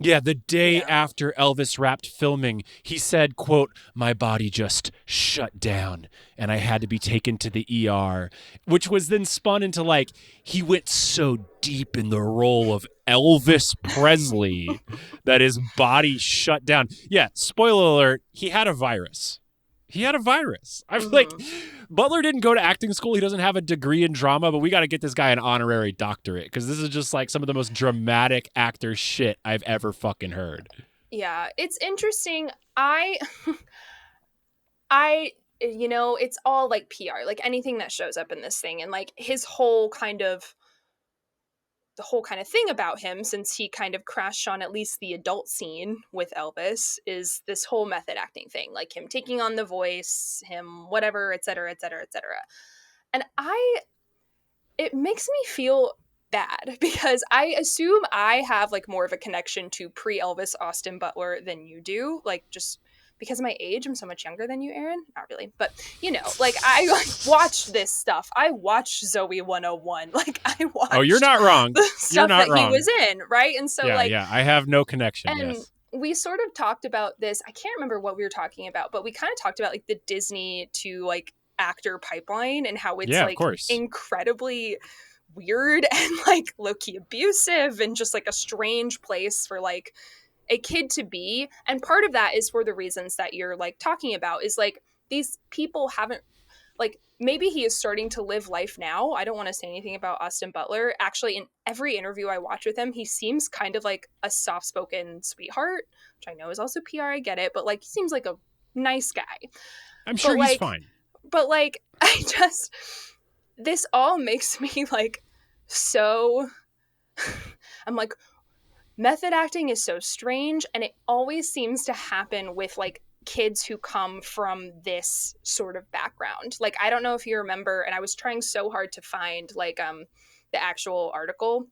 the day after Elvis wrapped filming, he said, quote, "My body just shut down and I had to be taken to the ER," which was then spun into like, he went so deep in the role of Elvis Presley that his body shut down. Yeah, spoiler alert, he had a virus. I'm like, Butler didn't go to acting school. He doesn't have a degree in drama, but we got to get this guy an honorary doctorate because this is just like some of the most dramatic actor shit I've ever fucking heard. Yeah, it's interesting. You know, it's all like PR, like anything that shows up in this thing, and like his whole kind of thing about him, since he kind of crashed on at least the adult scene with Elvis, is this whole method acting thing, like him taking on the voice, him whatever, etc., etc., etc. And it makes me feel bad because I assume I have like more of a connection to pre-Elvis Austin Butler than you do, like just because of my age. I'm so much younger than you, Aaron. Not really, but you know, like I watched this stuff. I watched Zoe 101. Like I watched. Oh, you're not wrong. The stuff you're not that wrong. He was in, right? And so I have no connection. And yes. We sort of talked about this. I can't remember what we were talking about, but we kind of talked about like the Disney to like actor pipeline and how it's like incredibly weird and like low-key abusive and just like a strange place for like a kid to be. And part of that is for the reasons that you're like talking about, is like these people haven't, like, maybe he is starting to live life now. I don't want to say anything about Austin Butler. Actually, in every interview I watch with him, he seems kind of like a soft-spoken sweetheart, which I know is also PR, I get it, but like he seems like a nice guy. I'm sure But he's like, fine. I just, this all makes me like so, I'm like, method acting is so strange, and it always seems to happen with like kids who come from this sort of background. Like, I don't know if you remember, and I was trying so hard to find like the actual article,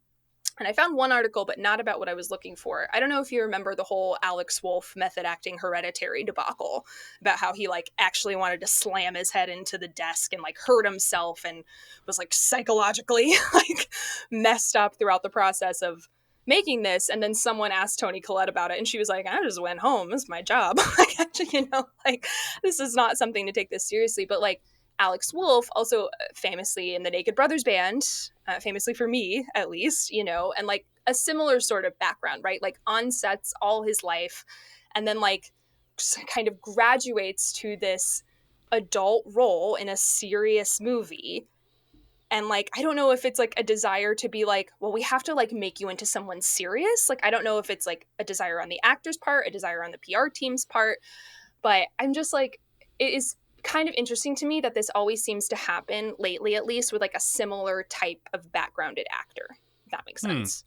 and I found one article, but not about what I was looking for. I don't know if you remember the whole Alex Wolff method acting Hereditary debacle, about how he like actually wanted to slam his head into the desk and like hurt himself, and was like psychologically like messed up throughout the process of making this. And then someone asked Toni Collette about it, and she was like, I just went home, this is my job. Like, actually, you know, like, this is not something to take this seriously. But like, Alex Wolff, also famously in the Naked Brothers band, famously for me at least, you know, and like a similar sort of background, right? Like on sets all his life, and then like just kind of graduates to this adult role in a serious movie. And like, I don't know if it's like a desire to be like, well, we have to like make you into someone serious. Like, I don't know if it's like a desire on the actor's part, a desire on the PR team's part, but I'm just like, it is kind of interesting to me that this always seems to happen lately, at least with like a similar type of backgrounded actor, if that makes sense.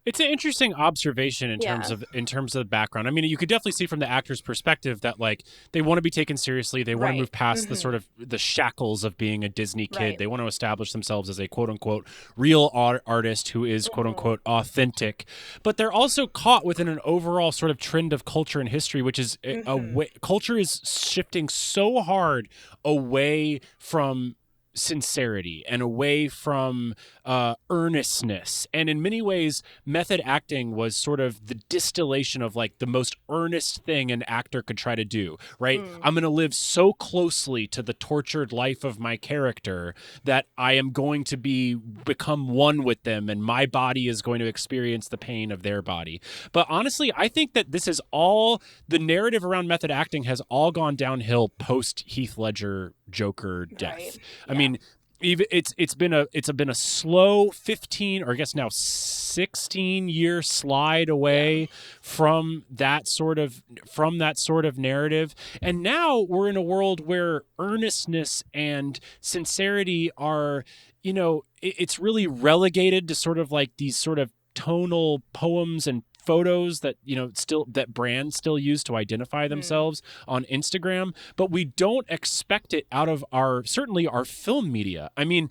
It's an interesting observation in Yeah. terms of the background. I mean, you could definitely see from the actor's perspective that like they want to be taken seriously. They want to Right. move past the sort of the shackles of being a Disney kid. Right. They want to establish themselves as a quote unquote real artist who is quote unquote authentic. But they're also caught within an overall sort of trend of culture and history, which is culture is shifting so hard away from sincerity and away from earnestness. And in many ways, method acting was sort of the distillation of like the most earnest thing an actor could try to do, right? I'm going to live so closely to the tortured life of my character that I am going to become one with them, and my body is going to experience the pain of their body. But honestly, I think that this is all, the narrative around method acting has all gone downhill post Heath Ledger Joker death. Right. I mean, even it's been a slow 15, or I guess now 16-year slide away from that sort of narrative. And now we're in a world where earnestness and sincerity are, you know, it's really relegated to sort of like these sort of tonal poems and photos that, you know, still that brands still use to identify themselves on Instagram, but we don't expect it out of certainly our film media. I mean,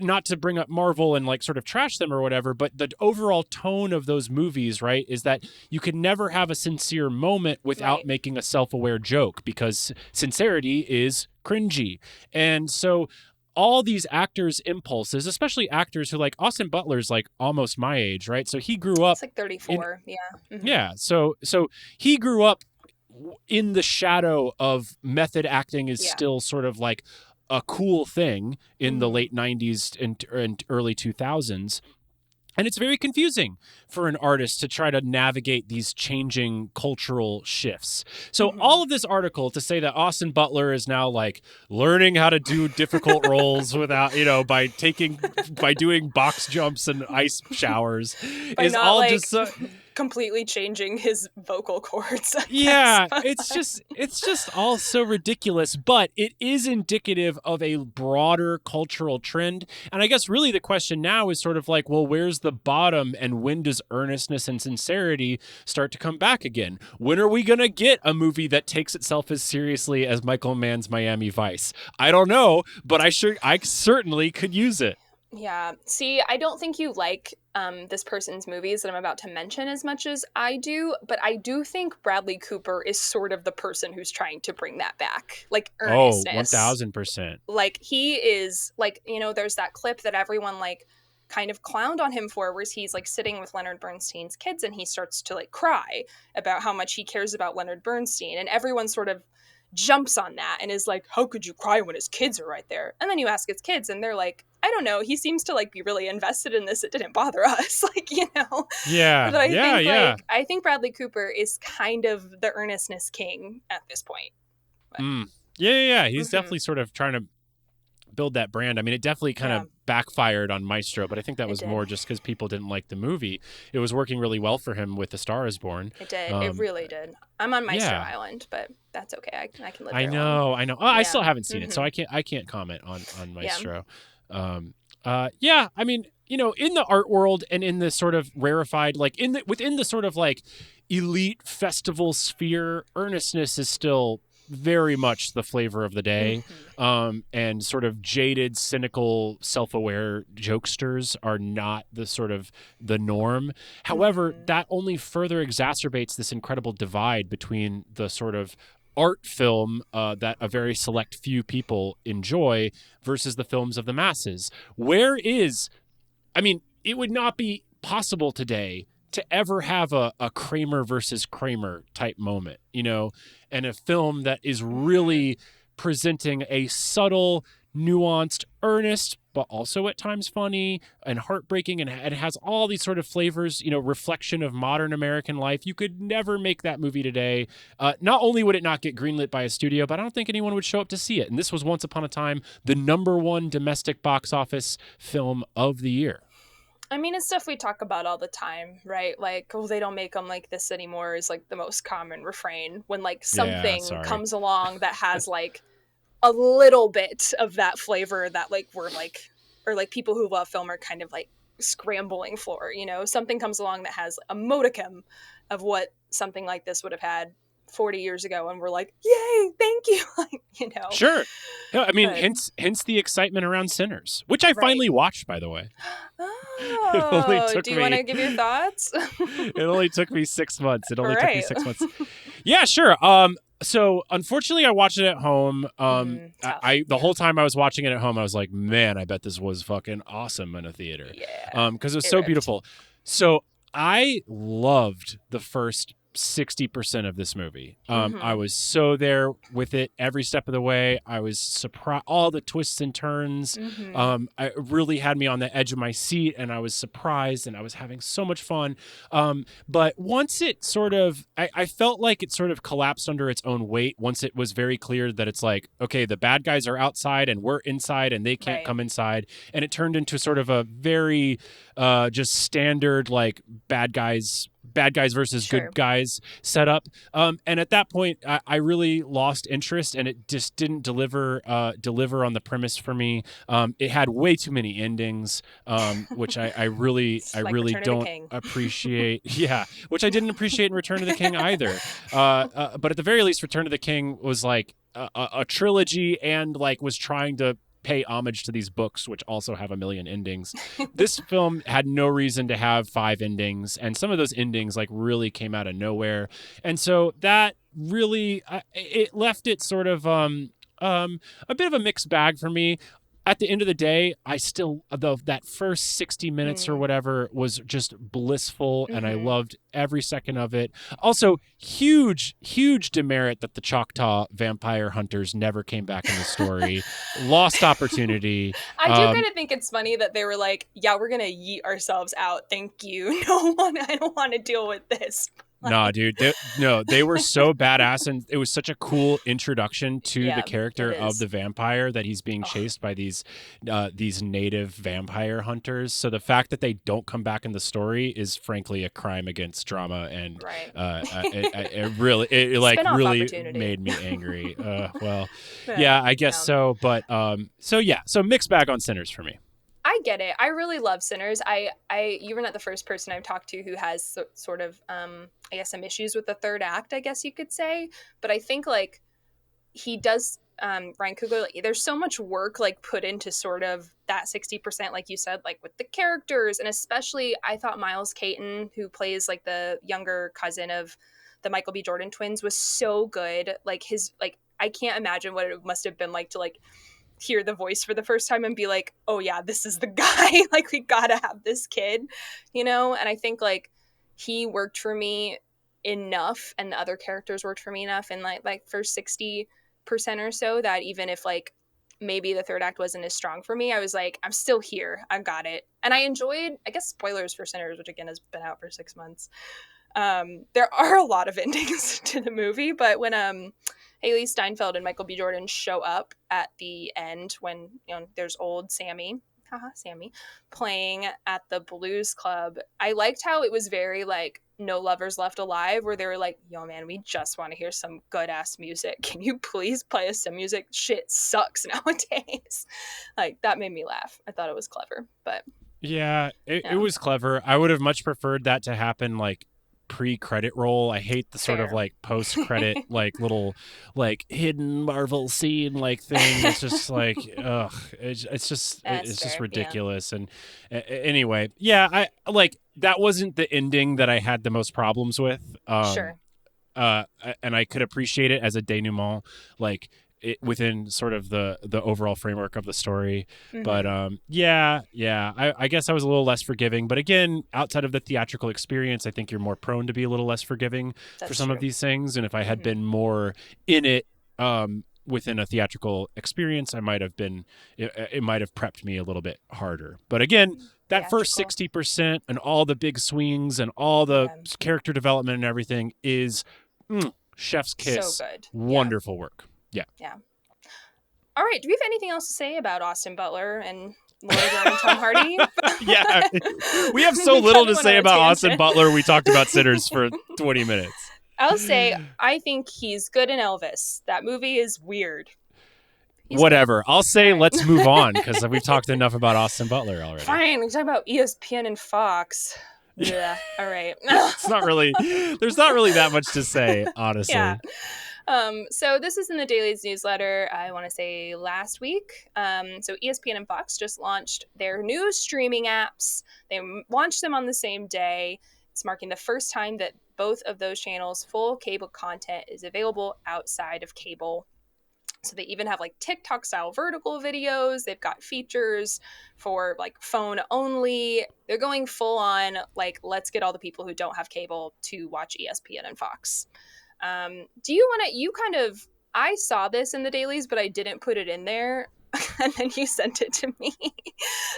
not to bring up Marvel and like sort of trash them or whatever, but the overall tone of those movies, right, is that you can never have a sincere moment without making a self-aware joke, because sincerity is cringy. And so all these actors' impulses, especially actors who, like Austin Butler's like almost my age, right? So he grew up. It's like 34. Yeah. So he grew up in the shadow of method acting is still sort of like a cool thing in the late 90s and early 2000s. And it's very confusing for an artist to try to navigate these changing cultural shifts. So all of this article to say that Austin Butler is now like learning how to do difficult roles without, you know, by doing box jumps and ice showers is all like, just completely changing his vocal cords. Yeah, it's just all so ridiculous, but it is indicative of a broader cultural trend. And I guess really the question now is sort of like, well, where's the bottom, and when does earnestness and sincerity start to come back again? When are we going to get a movie that takes itself as seriously as Michael Mann's Miami Vice? I don't know, but I certainly could use it. Yeah. See, I don't think you like this person's movies that I'm about to mention as much as I do, but I do think Bradley Cooper is sort of the person who's trying to bring that back. Like, earnestness. 1000%. Like, he is, like, you know, there's that clip that everyone, like, kind of clowned on him for, where he's, like, sitting with Leonard Bernstein's kids and he starts to, like, cry about how much he cares about Leonard Bernstein. And everyone sort of jumps on that and is like, how could you cry when his kids are right there? And then you ask his kids and they're like, I don't know, he seems to like be really invested in this. It didn't bother us. Like, you know. Yeah. But I Yeah. think Yeah. like I think Bradley Cooper is kind of the earnestness king at this point. Yeah. He's definitely sort of trying to build that brand. I mean, it definitely kind of backfired on Maestro, but I think that was more just because people didn't like the movie. It was working really well for him with The Star Is Born. It did. It really did. I'm on Maestro Island, but that's okay. I can live there. I know. Oh, I still haven't seen it, so I can't comment on Maestro. Yeah. I mean, you know, in the art world and in the sort of rarefied, like within the sort of like elite festival sphere, earnestness is still very much the flavor of the day. And sort of jaded, cynical, self-aware jokesters are not the sort of the norm. However, that only further exacerbates this incredible divide between the sort of art film that a very select few people enjoy versus the films of the masses. It would not be possible today to ever have a Kramer versus Kramer type moment, you know, and a film that is really presenting a subtle, nuanced, earnest, but also at times funny and heartbreaking, and it has all these sort of flavors, you know, reflection of modern American life. You could never make that movie today. Not only would it not get greenlit by a studio, but I don't think anyone would show up to see it. And this was once upon a time the #1 domestic box office film of the year. I mean, it's stuff we talk about all the time, right? Like, oh, they don't make them like this anymore is like the most common refrain when like something comes along that has like a little bit of that flavor that like we're like, or like people who love film are kind of like scrambling for, you know, something comes along that has a modicum of what something like this would have had 40 years ago, and we're like, yay, thank you. Like, you know. Sure. Yeah, I mean, hence the excitement around Sinners, which I finally watched, by the way. Oh, do you want to give your thoughts? It only took me 6 months. Took me 6 months. Yeah, sure. So unfortunately I watched it at home. The whole time I was watching it at home, I was like, man, I bet this was fucking awesome in a theater. Yeah. Because it was so beautiful. So I loved the first 60% of this movie. I was so there with it every step of the way. I was surprised, all the twists and turns. It really had me on the edge of my seat, and I was surprised, and I was having so much fun. But once it sort of, I felt like it sort of collapsed under its own weight once it was very clear that it's like, okay, the bad guys are outside and we're inside and they can't come inside. And it turned into sort of a very just standard like bad guys versus good guys setup. And at that point, I really lost interest, and it just didn't deliver on the premise for me. It had way too many endings, which I really don't appreciate. Yeah, which I didn't appreciate in Return of the King either. But at the very least, Return of the King was like a trilogy, and like was trying to pay homage to these books, which also have a million endings. This film had no reason to have 5 endings, and some of those endings like really came out of nowhere, and so that really it left it sort of a bit of a mixed bag for me. At the end of the day, I still, that first 60 minutes or whatever was just blissful, and I loved every second of it. Also, huge demerit that the Choctaw vampire hunters never came back in the story. Lost opportunity. I do kind of think it's funny that they were like, yeah, we're going to yeet ourselves out. Thank you. I don't want to deal with this. Nah, dude. They were so badass, and it was such a cool introduction to the character of the vampire, that he's being chased by these native vampire hunters. So the fact that they don't come back in the story is frankly a crime against drama, and it really made me angry. I guess so. But so mixed bag on Sinners for me. I get it. I really love Sinners. You were not the first person I've talked to who has sort of, I guess, some issues with the third act, I guess you could say. But I think like he does, Ryan Coogler, like, there's so much work like put into sort of that 60%, like you said, like with the characters, and especially I thought Miles Caton, who plays like the younger cousin of the Michael B. Jordan twins, was so good. Like I can't imagine what it must have been like to like hear the voice for the first time and be like, oh yeah, this is the guy. Like, we gotta have this kid, you know? And I think like he worked for me enough, and the other characters worked for me enough in like first 60 80% or so, that even if like maybe the third act wasn't as strong for me, I was like, I'm still here. I've got it. And I enjoyed, I guess, spoilers for Sinners, which again has been out for 6 months. There are a lot of endings to the movie, but when Haley Steinfeld and Michael B. Jordan show up at the end, when there's old Sammie, Sammie, playing at the blues club, I liked how it was very like No Lovers Left Alive, where they were like, yo man, we just want to hear some good ass music. Can you please play us some music? Shit sucks nowadays. Like, that made me laugh. I thought it was clever, but yeah, it was clever. I would have much preferred that to happen like pre-credit roll. I hate the sort of like post-credit like little like hidden Marvel scene like thing. It's just like it's just ridiculous. And anyway, yeah, I like that wasn't the ending that I had the most problems with. Sure. And I could appreciate it as a denouement, like within sort of the overall framework of the story. Mm-hmm. But I guess I was a little less forgiving. But again, outside of the theatrical experience, I think you're more prone to be a little less forgiving for some of these things. And if I had been more in it within a theatrical experience, I might have been, it might have prepped me a little bit harder. But again, that first 60% and all the big swings and all the character development and everything is chef's kiss. So good. Wonderful work. Yeah. All right. Do we have anything else to say about Austin Butler and Laura Dern and Tom Hardy? Yeah. We have so little to say about Austin Butler. We talked about Sinners for 20 minutes. I'll say I think he's good in Elvis. That movie is weird. Whatever. I'll say let's move on because we've talked enough about Austin Butler already. Fine. We're talking about ESPN and Fox. Yeah. All right. There's not really that much to say, honestly. Yeah. So this is in the Daily's newsletter, I want to say last week. So ESPN and Fox just launched their new streaming apps. They launched them on the same day. It's marking the first time that both of those channels' full cable content is available outside of cable. So they even have like TikTok style vertical videos. They've got features for like phone only. They're going full on like, let's get all the people who don't have cable to watch ESPN and Fox. Do you want to, I saw this in the dailies, but I didn't put it in there. And then you sent it to me.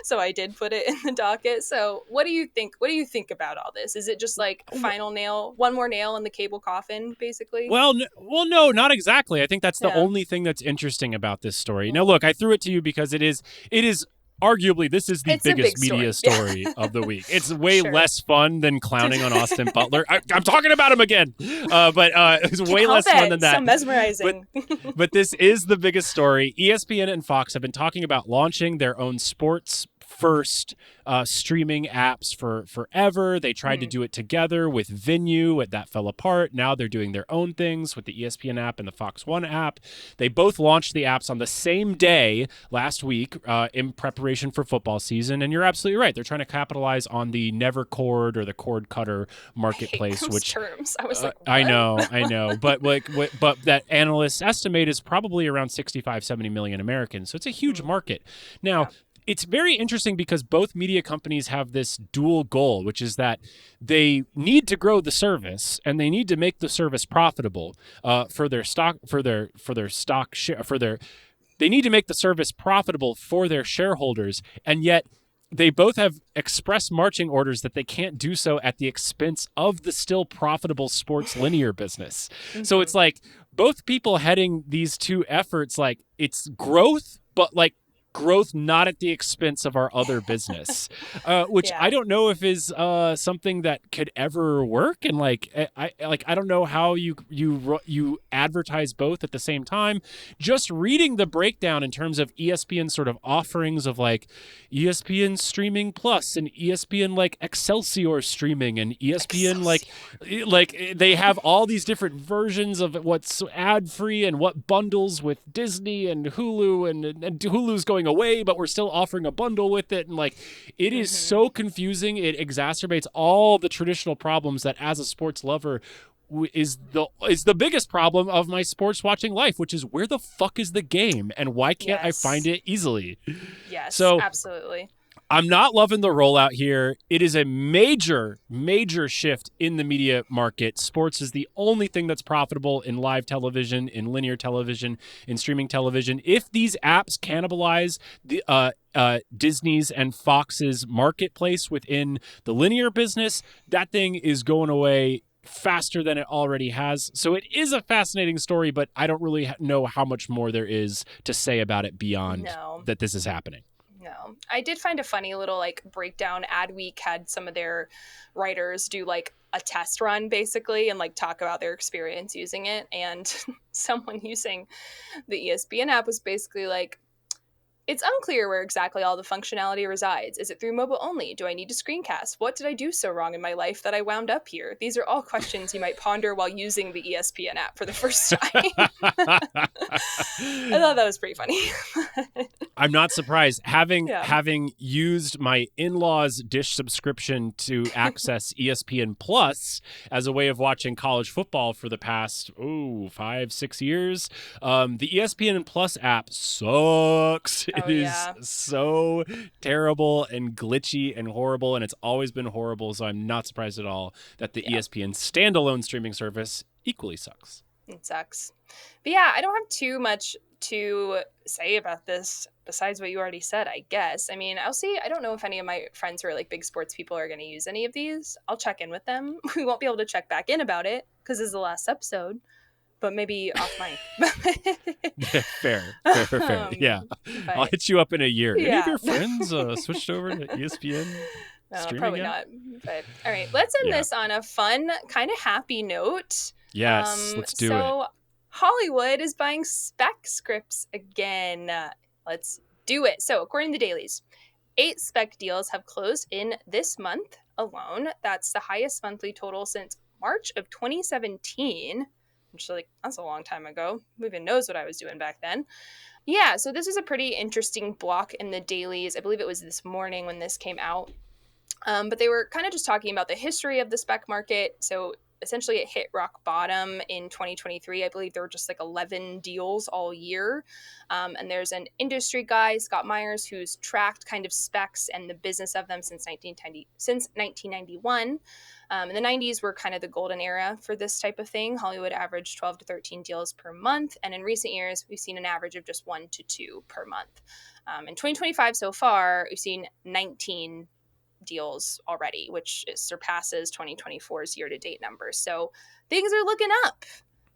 So I did put it in the docket. So what do you think? What do you think about all this? Is it just like final nail, one more nail in the cable coffin, basically? Well, no, not exactly. I think that's the only thing that's interesting about this story. Now, look, I threw it to you because it is arguably, this is the biggest media story of the week. It's way less fun than clowning on Austin Butler. I'm talking about him again, but it's way less fun than that. So mesmerizing. But this is the biggest story. ESPN and Fox have been talking about launching their own sports first streaming apps for forever. They tried to do it together with Venue. That fell apart. Now they're doing their own things with the ESPN app and the Fox One app. They both launched the apps on the same day last week in preparation for football season. And you're absolutely right. They're trying to capitalize on the never cord or the cord cutter marketplace. I hate those terms. I was like, what? I know. But but that analysts estimate is probably around 65-70 million Americans. So it's a huge market. Now, it's very interesting because both media companies have this dual goal, which is that they need to grow the service and they need to make the service profitable for their stock, they need to make the service profitable for their shareholders. And yet they both have express marching orders that they can't do so at the expense of the still profitable sports linear business. Mm-hmm. So it's like both people heading these two efforts, like it's growth, but like growth not at the expense of our other business, which I don't know if is something that could ever work. And I don't know how you advertise both at the same time. Just reading the breakdown in terms of ESPN sort of offerings of like ESPN Streaming Plus and ESPN like Excelsior streaming and ESPN like they have all these different versions of what's ad free and what bundles with Disney and Hulu and Hulu's going away, but we're still offering a bundle with it, and like it is so confusing. It exacerbates all the traditional problems that as a sports lover is the biggest problem of my sports watching life, which is where the fuck is the game and why can't I find it easily? Yes, so absolutely. I'm not loving the rollout here. It is a major, major shift in the media market. Sports is the only thing that's profitable in live television, in linear television, in streaming television. If these apps cannibalize the Disney's and Fox's marketplace within the linear business, that thing is going away faster than it already has. So it is a fascinating story, but I don't really know how much more there is to say about it beyond that this is happening. No, I did find a funny little like breakdown. Adweek had some of their writers do like a test run basically and like talk about their experience using it. And someone using the ESPN app was basically like, it's unclear where exactly all the functionality resides. Is it through mobile only? Do I need to screencast? What did I do so wrong in my life that I wound up here? These are all questions you might ponder while using the ESPN app for the first time. I thought that was pretty funny. I'm not surprised. Having used my in-laws' dish subscription to access ESPN Plus as a way of watching college football for the past 5-6 years, the ESPN Plus app sucks. It is so terrible and glitchy and horrible, and it's always been horrible, so I'm not surprised at all that the ESPN standalone streaming service equally sucks. It sucks. But yeah, I don't have too much to say about this besides what you already said, I guess. I mean, I'll see. I don't know if any of my friends who are like big sports people are going to use any of these. I'll check in with them. We won't be able to check back in about it because this is the last episode. But maybe off mic. Fair. Yeah. But, I'll hit you up in a year. Any of your friends switched over to ESPN? No, probably not. But all right, let's end this on a fun, kind of happy note. Yes, let's do it. So Hollywood is buying Spec scripts again. Let's do it. So according to the dailies, 8 Spec deals have closed in this month alone. That's the highest monthly total since March of 2017. Which, like, that's a long time ago. Who even knows what I was doing back then? Yeah, so this is a pretty interesting block in the dailies. I believe it was this morning when this came out. But they were kind of just talking about the history of the spec market. So essentially it hit rock bottom in 2023. I believe there were just like 11 deals all year. And there's an industry guy, Scott Myers, who's tracked kind of specs and the business of them since 1991. In the 90s were kind of the golden era for this type of thing. Hollywood averaged 12 to 13 deals per month. And in recent years, we've seen an average of just 1 to 2 per month. In 2025 so far, we've seen 19 deals already, which surpasses 2024's year-to-date numbers. So things are looking up.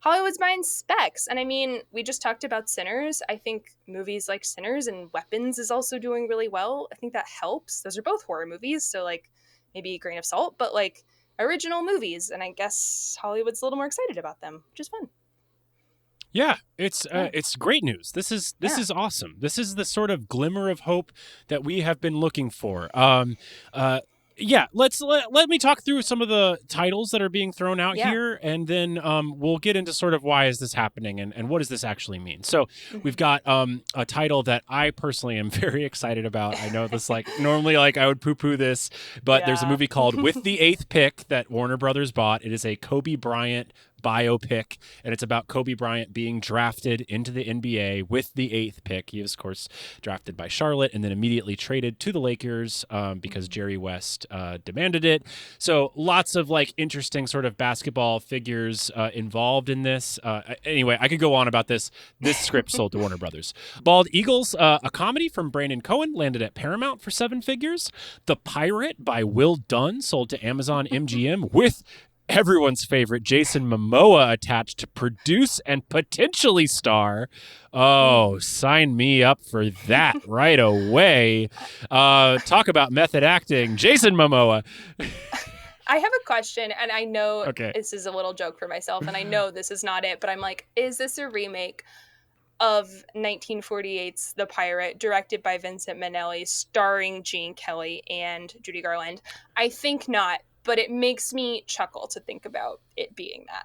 Hollywood's buying specs. And I mean, we just talked about Sinners. I think movies like Sinners and Weapons is also doing really well. I think that helps. Those are both horror movies, so like maybe a grain of salt, but like original movies. And I guess Hollywood's a little more excited about them, which is fun. Yeah, it's great news. This is awesome. This is the sort of glimmer of hope that we have been looking for. Let me talk through some of the titles that are being thrown out here, and then we'll get into sort of why is this happening and what does this actually mean. So we've got a title that I personally am very excited about. I know this, like, normally like I would poo-poo this, but there's a movie called With the Eighth Pick that Warner Brothers bought. It is a Kobe Bryant biopic, and it's about Kobe Bryant being drafted into the NBA with the 8th pick. He was, of course, drafted by Charlotte and then immediately traded to the Lakers because Jerry West demanded it. So lots of like interesting sort of basketball figures involved in this. Anyway, I could go on about this. This script sold to Warner Brothers. Bald Eagles, a comedy from Brandon Cohen, landed at Paramount for 7 figures. The Pirate by Will Dunn sold to Amazon MGM with everyone's favorite Jason Momoa attached to produce and potentially star. Oh, sign me up for that right away. Talk about method acting. Jason Momoa. I have a question, and I know this is a little joke for myself, and I know this is not it, but I'm like, is this a remake of 1948's The Pirate, directed by Vincent Minnelli, starring Gene Kelly and Judy Garland? I think not. But it makes me chuckle to think about it being that.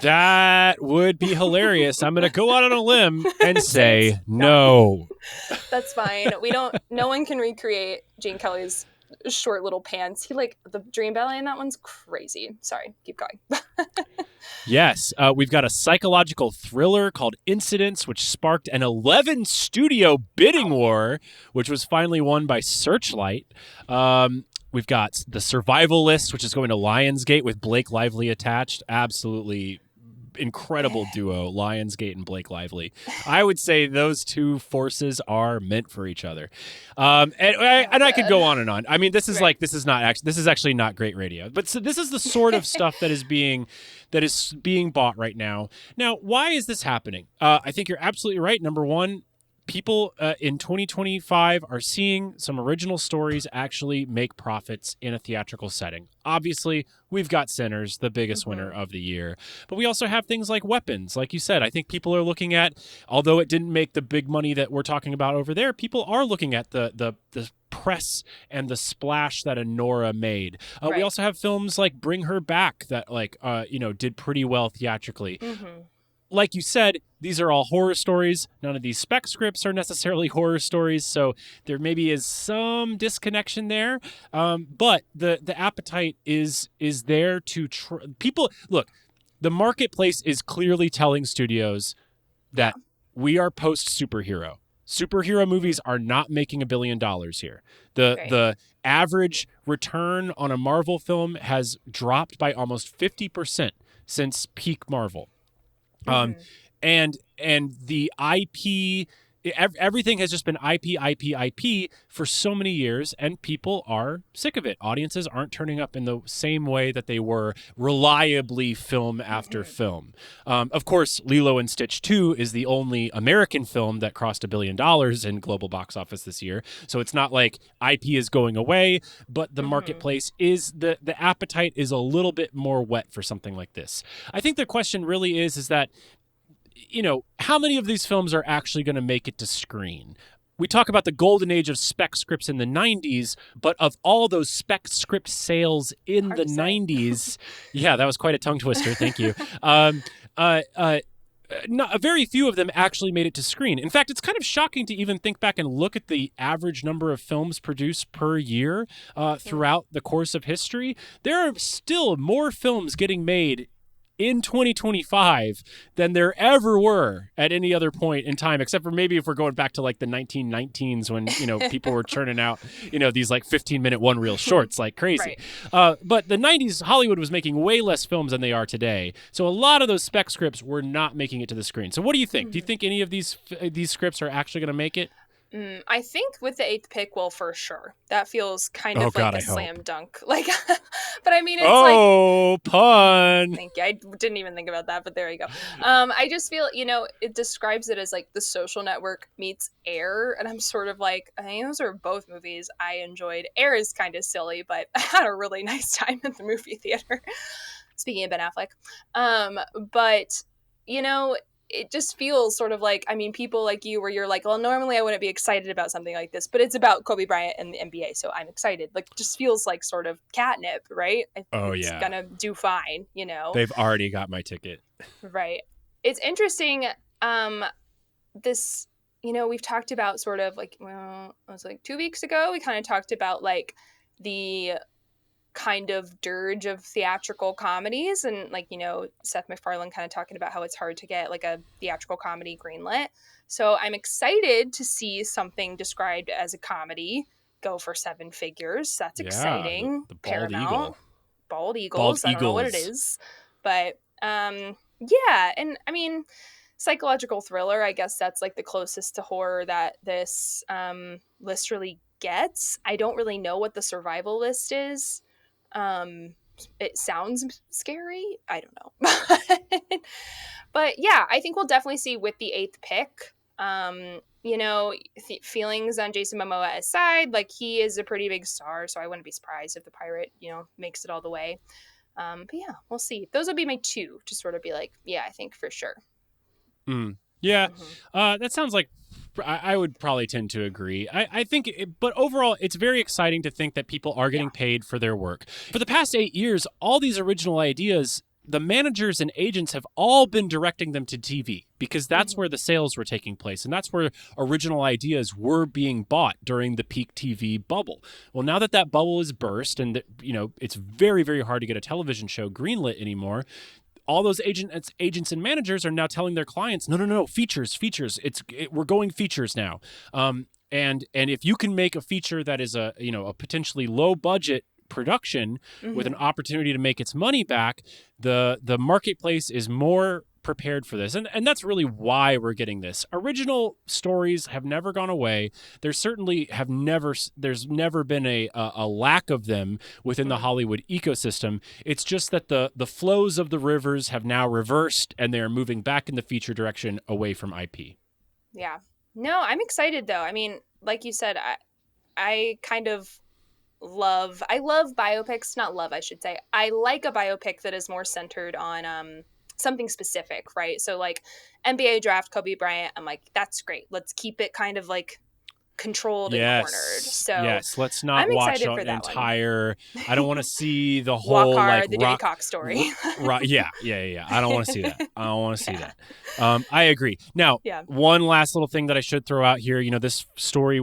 That would be hilarious. I'm going to go out on a limb and say no. That's fine. No one can recreate Gene Kelly's short little pants. He like the dream ballet in that one's crazy. Sorry, keep going. Yes, we've got a psychological thriller called Incidents, which sparked an 11 studio bidding war, which was finally won by Searchlight. We've got The Survival List, which is going to Lionsgate with Blake Lively attached. Absolutely incredible duo, Lionsgate and Blake Lively. I would say those two forces are meant for each other. And I could go on and on. I mean, this is this is actually not great radio. But so this is the sort of stuff that is being bought right now. Now, why is this happening? I think you're absolutely right. Number one, people in 2025 are seeing some original stories actually make profits in a theatrical setting. Obviously, we've got Sinners, the biggest winner of the year. But we also have things like Weapons. Like you said, I think people are looking at, although it didn't make the big money that we're talking about over there, people are looking at the press and the splash that Anora made. We also have films like Bring Her Back that did pretty well theatrically. Like you said, these are all horror stories. None of these spec scripts are necessarily horror stories, so there maybe is some disconnection there. But the appetite is there to people. Look, the marketplace is clearly telling studios that we are post superhero. Superhero movies are not making $1 billion here. The average return on a Marvel film has dropped by almost 50% since peak Marvel. And the IP, everything has just been IP for so many years, and people are sick of it. Audiences aren't turning up in the same way that they were reliably film after film. Of course, Lilo and Stitch 2 is the only American film that crossed $1 billion in global box office this year. So it's not like IP is going away, but the marketplace is, the appetite is a little bit more wet for something like this. I think the question really is that, how many of these films are actually going to make it to screen? We talk about the golden age of spec scripts in the 90s, but of all those spec script sales in the 90s, yeah, that was quite a tongue twister. Thank you. Very few of them actually made it to screen. In fact, it's kind of shocking to even think back and look at the average number of films produced per year throughout the course of history. There are still more films getting made in 2025 than there ever were at any other point in time, except for maybe if we're going back to like the 1919s when, people were churning out, these like 15-minute one-reel shorts like crazy. But the 90s, Hollywood was making way less films than they are today. So a lot of those spec scripts were not making it to the screen. So what do you think? Do you think any of these scripts are actually going to make it? I think with the 8th pick, well, for sure. That feels kind of like a slam dunk. Like, but I mean, it's pun. Thank you. I didn't even think about that, but there you go. I just feel, it describes it as like The Social Network meets Air, and I'm sort of like, I think those are both movies I enjoyed. Air is kind of silly, but I had a really nice time at the movie theater. Speaking of Ben Affleck, but it just feels sort of like, I mean, people like you where you're like, well, normally I wouldn't be excited about something like this, but it's about Kobe Bryant and the NBA, so I'm excited. Like, just feels like sort of catnip, right? It's gonna do fine, They've already got my ticket. Right. It's interesting. This, we've talked about sort of like, well, it was like 2 weeks ago, we kind of talked about like the kind of dirge of theatrical comedies, and like Seth MacFarlane kind of talking about how it's hard to get like a theatrical comedy greenlit. So I'm excited to see something described as a comedy go for 7 figures. That's exciting. The Paramount Bald Eagles. I don't know what it is, but and I mean, psychological thriller, I guess that's like the closest to horror that this list really gets. I don't really know what the survival list is. It sounds scary. I don't know. But yeah, I think we'll definitely see with the 8th pick. Feelings on Jason Momoa aside, like he is a pretty big star, so I wouldn't be surprised if the pirate, makes it all the way. But yeah, we'll see. Those would be my 2 to sort of be like, yeah, I think for sure. Yeah, that sounds like I would probably tend to agree. I think, but overall, it's very exciting to think that people are getting paid for their work. For the past 8 years, all these original ideas the managers and agents have all been directing them to TV because that's Mm-hmm. where the sales were taking place. And that's where original ideas were being bought during the peak TV bubble. Well, now that that bubble is burst and, it's very, very hard to get a television show greenlit anymore, all those agents and managers are now telling their clients, no, features. We're going features now. And if you can make a feature that is a potentially low budget production with an Mm-hmm. opportunity to make its money back, the marketplace is more prepared for this. And that's really why we're getting this. Original stories have never gone away. There's never been a lack of them within the Hollywood ecosystem. It's just that the flows of the rivers have now reversed and they're moving back in the feature direction away from IP. Yeah. No, I'm excited though. I mean, like you said, I kind of I love biopics, not love, I should say. I like a biopic that is more centered on something specific, right? So like NBA draft Kobe Bryant, I'm like, that's great. Let's keep it kind of like controlled and cornered. So Yes. Let's not I'm watch excited an for that one. entire. I don't want to see the Walk whole Hard, like the Diddy Cox story. Yeah. I don't want to see that. I don't want to see that. I agree. Now, Yeah. one last little thing that I should throw out here. This story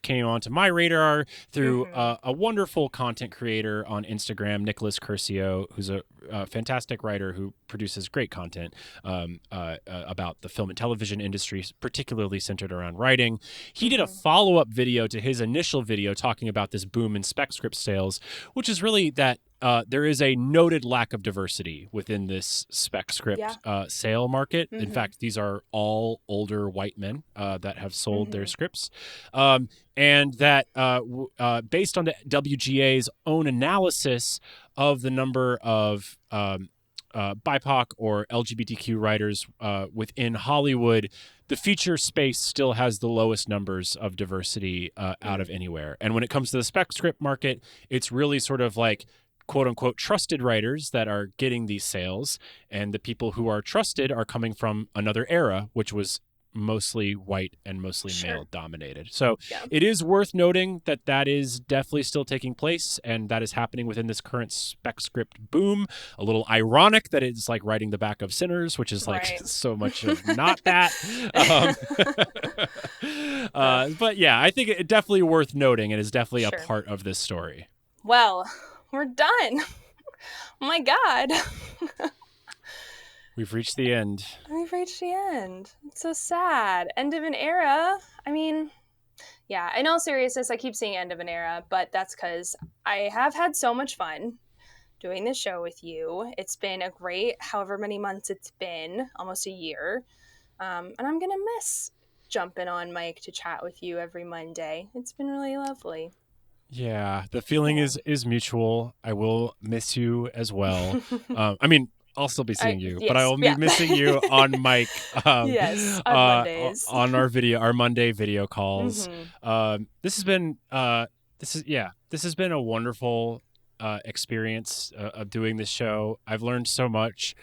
came onto my radar through a wonderful content creator on Instagram, Nicholas Curcio, who's a fantastic writer who produces great content about the film and television industry, particularly centered around writing. He did a follow-up video to his initial video talking about this boom in spec script sales, which is really that there is a noted lack of diversity within this spec script sale market. In fact, these are all older white men that have sold their scripts. And that based on the WGA's own analysis of the number of BIPOC or LGBTQ writers within Hollywood, the feature space still has the lowest numbers of diversity out of anywhere. And when it comes to the spec script market, it's really sort of like quote unquote trusted writers that are getting these sales. And the people who are trusted are coming from another era, which was mostly white and mostly male dominated. So it is worth noting that that is definitely still taking place, and that is happening within this current spec script boom. A little ironic that it's like writing the back of Sinners, which is like so much of not that. But yeah, I think it definitely worth noting and is definitely a part of this story. Well, we're done. Oh my God. We've reached the end. We've reached the end. It's so sad. End of an era. I mean, yeah, in all seriousness, I keep saying end of an era, but that's because I have had so much fun doing this show with you. It's been a great however many months it's been, almost a year. And I'm going to miss jumping on mic to chat with you every Monday. It's been really lovely. Yeah, the feeling is mutual. I will miss you as well. I mean, I'll still be seeing you, but I will be missing you on mic. Yes, on Mondays. On our Monday video calls. This has been a wonderful experience of doing this show. I've learned so much.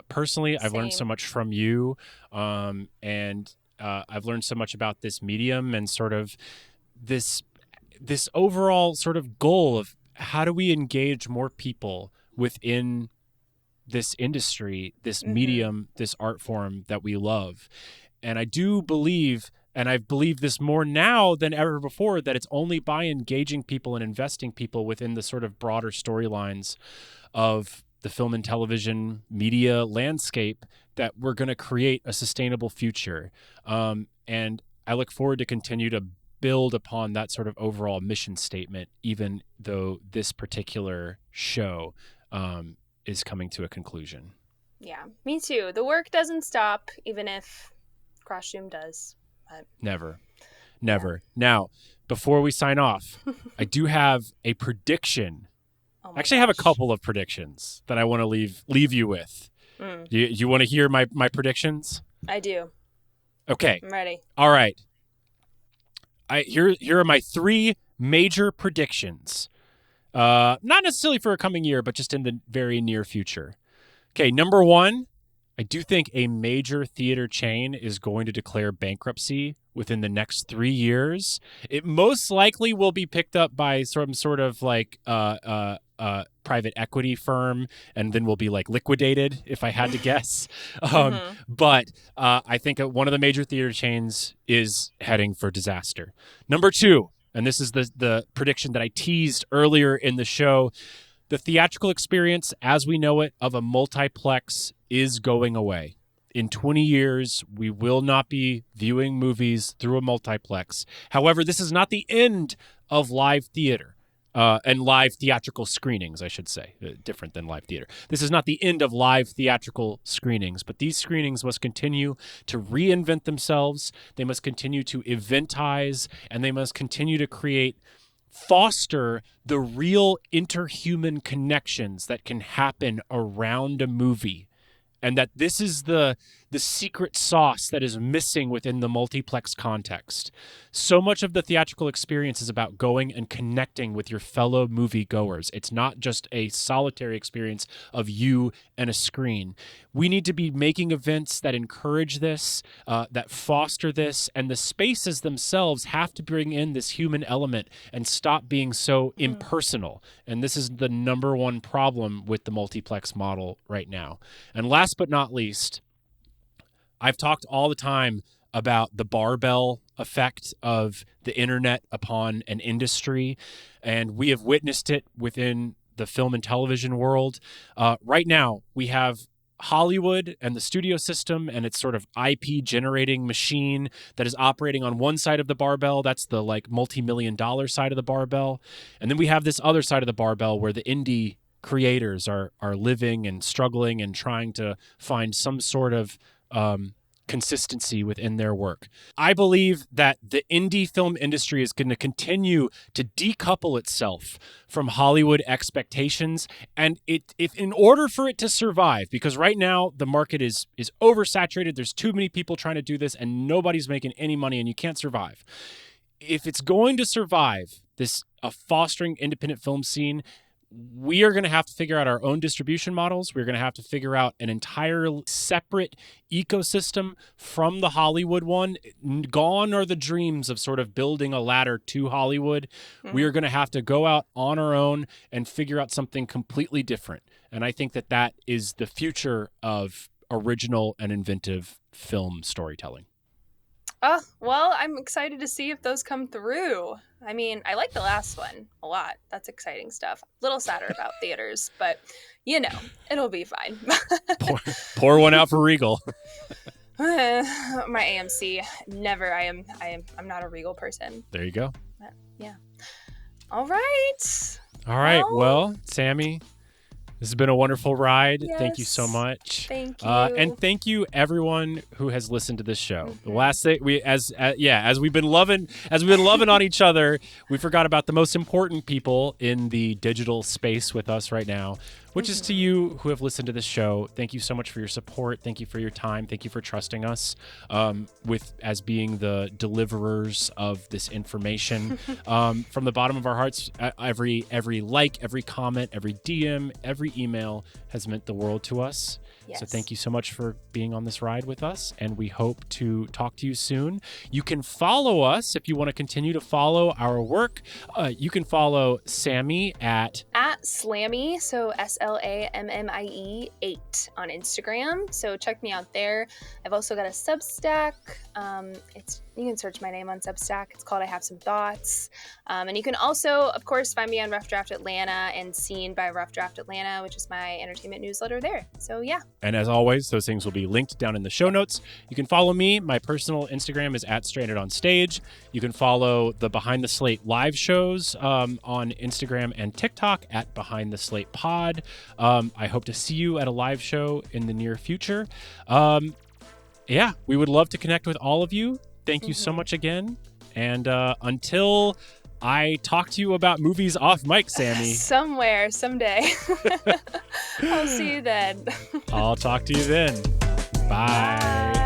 Personally, I've learned so much from you, and I've learned so much about this medium and sort of this overall sort of goal of how do we engage more people within this industry, this medium, this art form that we love. And I do believe, and I've believed this more now than ever before, that it's only by engaging people and investing people within the sort of broader storylines of the film and television media landscape that we're going to create a sustainable future. And I look forward to continue to build upon that sort of overall mission statement, even though this particular show is coming to a conclusion. Yeah, me too. The work doesn't stop, even if Crossroom does. But... Never. Now, before we sign off, I do have a prediction. Actually, I have a couple of predictions that I want to leave you with. You want to hear my predictions? I do. Okay. I'm ready. All right. Here are my 3 major predictions. Not necessarily for a coming year, but just in the very near future. Okay, number 1, I do think a major theater chain is going to declare bankruptcy within the next 3 years. It most likely will be picked up by some sort of like private equity firm, and then will be like liquidated, if I had to guess. But I think one of the major theater chains is heading for disaster. Number 2, and this is the prediction that I teased earlier in the show, the theatrical experience as we know it of a multiplex is going away. In 20 years, we will not be viewing movies through a multiplex. However, this is not the end of live theater and live theatrical screenings, I should say, different than live theater. This is not the end of live theatrical screenings, but these screenings must continue to reinvent themselves. They must continue to eventize, and they must continue to foster the real interhuman connections that can happen around a movie. And that this is the secret sauce that is missing within the multiplex context. So much of the theatrical experience is about going and connecting with your fellow moviegoers. It's not just a solitary experience of you and a screen. We need to be making events that encourage this, that foster this, and the spaces themselves have to bring in this human element and stop being so impersonal. And this is the number one problem with the multiplex model right now. And last but not least, I've talked all the time about the barbell effect of the internet upon an industry, and we have witnessed it within the film and television world. Right now, we have Hollywood and the studio system and its sort of IP generating machine that is operating on one side of the barbell. That's the like multi-million-dollar side of the barbell. And then we have this other side of the barbell where the indie creators are living and struggling and trying to find some sort of consistency within their work. I believe that the indie film industry is going to continue to decouple itself from Hollywood expectations, and if in order for it to survive, because right now the market is oversaturated, there's too many people trying to do this, and nobody's making any money, and you can't survive. If it's going to survive this fostering independent film scene, we are going to have to figure out our own distribution models. We're going to have to figure out an entire separate ecosystem from the Hollywood one. Gone are the dreams of sort of building a ladder to Hollywood. We are going to have to go out on our own and figure out something completely different. And I think that is the future of original and inventive film storytelling. Oh, well, I'm excited to see if those come through. I mean, I like the last one a lot. That's exciting stuff. A little sadder about theaters, but it'll be fine. pour one out for Regal. My AMC, never. I'm not a Regal person. There you go. But, yeah. All right. Well, Sammie, this has been a wonderful ride. Yes. Thank you so much. Thank you. And thank you everyone who has listened to this show. The last thing as we've been loving on each other, we forgot about the most important people in the digital space with us right now, which is to you who have listened to this show. Thank you so much for your support. Thank you for your time. Thank you for trusting us as being the deliverers of this information. From the bottom of our hearts, every like, every comment, every DM, every email has meant the world to us. Yes. So thank you so much for being on this ride with us, and we hope to talk to you soon. You can follow us if you want to continue to follow our work. You can follow Sammie at Slammie, so SLAMMIE 8 on Instagram. So check me out there. I've also got a Substack. You can search my name on Substack. It's called I Have Some Thoughts. And you can also, of course, find me on Rough Draft Atlanta and Seen by Rough Draft Atlanta, which is my entertainment newsletter there. So yeah. And as always, those things will be linked down in the show notes. You can follow me. My personal Instagram is @StrandedOnStage. You can follow the Behind the Slate live shows on Instagram and TikTok @BehindTheSlatePod. I hope to see you at a live show in the near future. We would love to connect with all of you. Thank you so much again. And until I talk to you about movies off mic, Sammie. Somewhere, someday. I'll see you then. I'll talk to you then. Bye.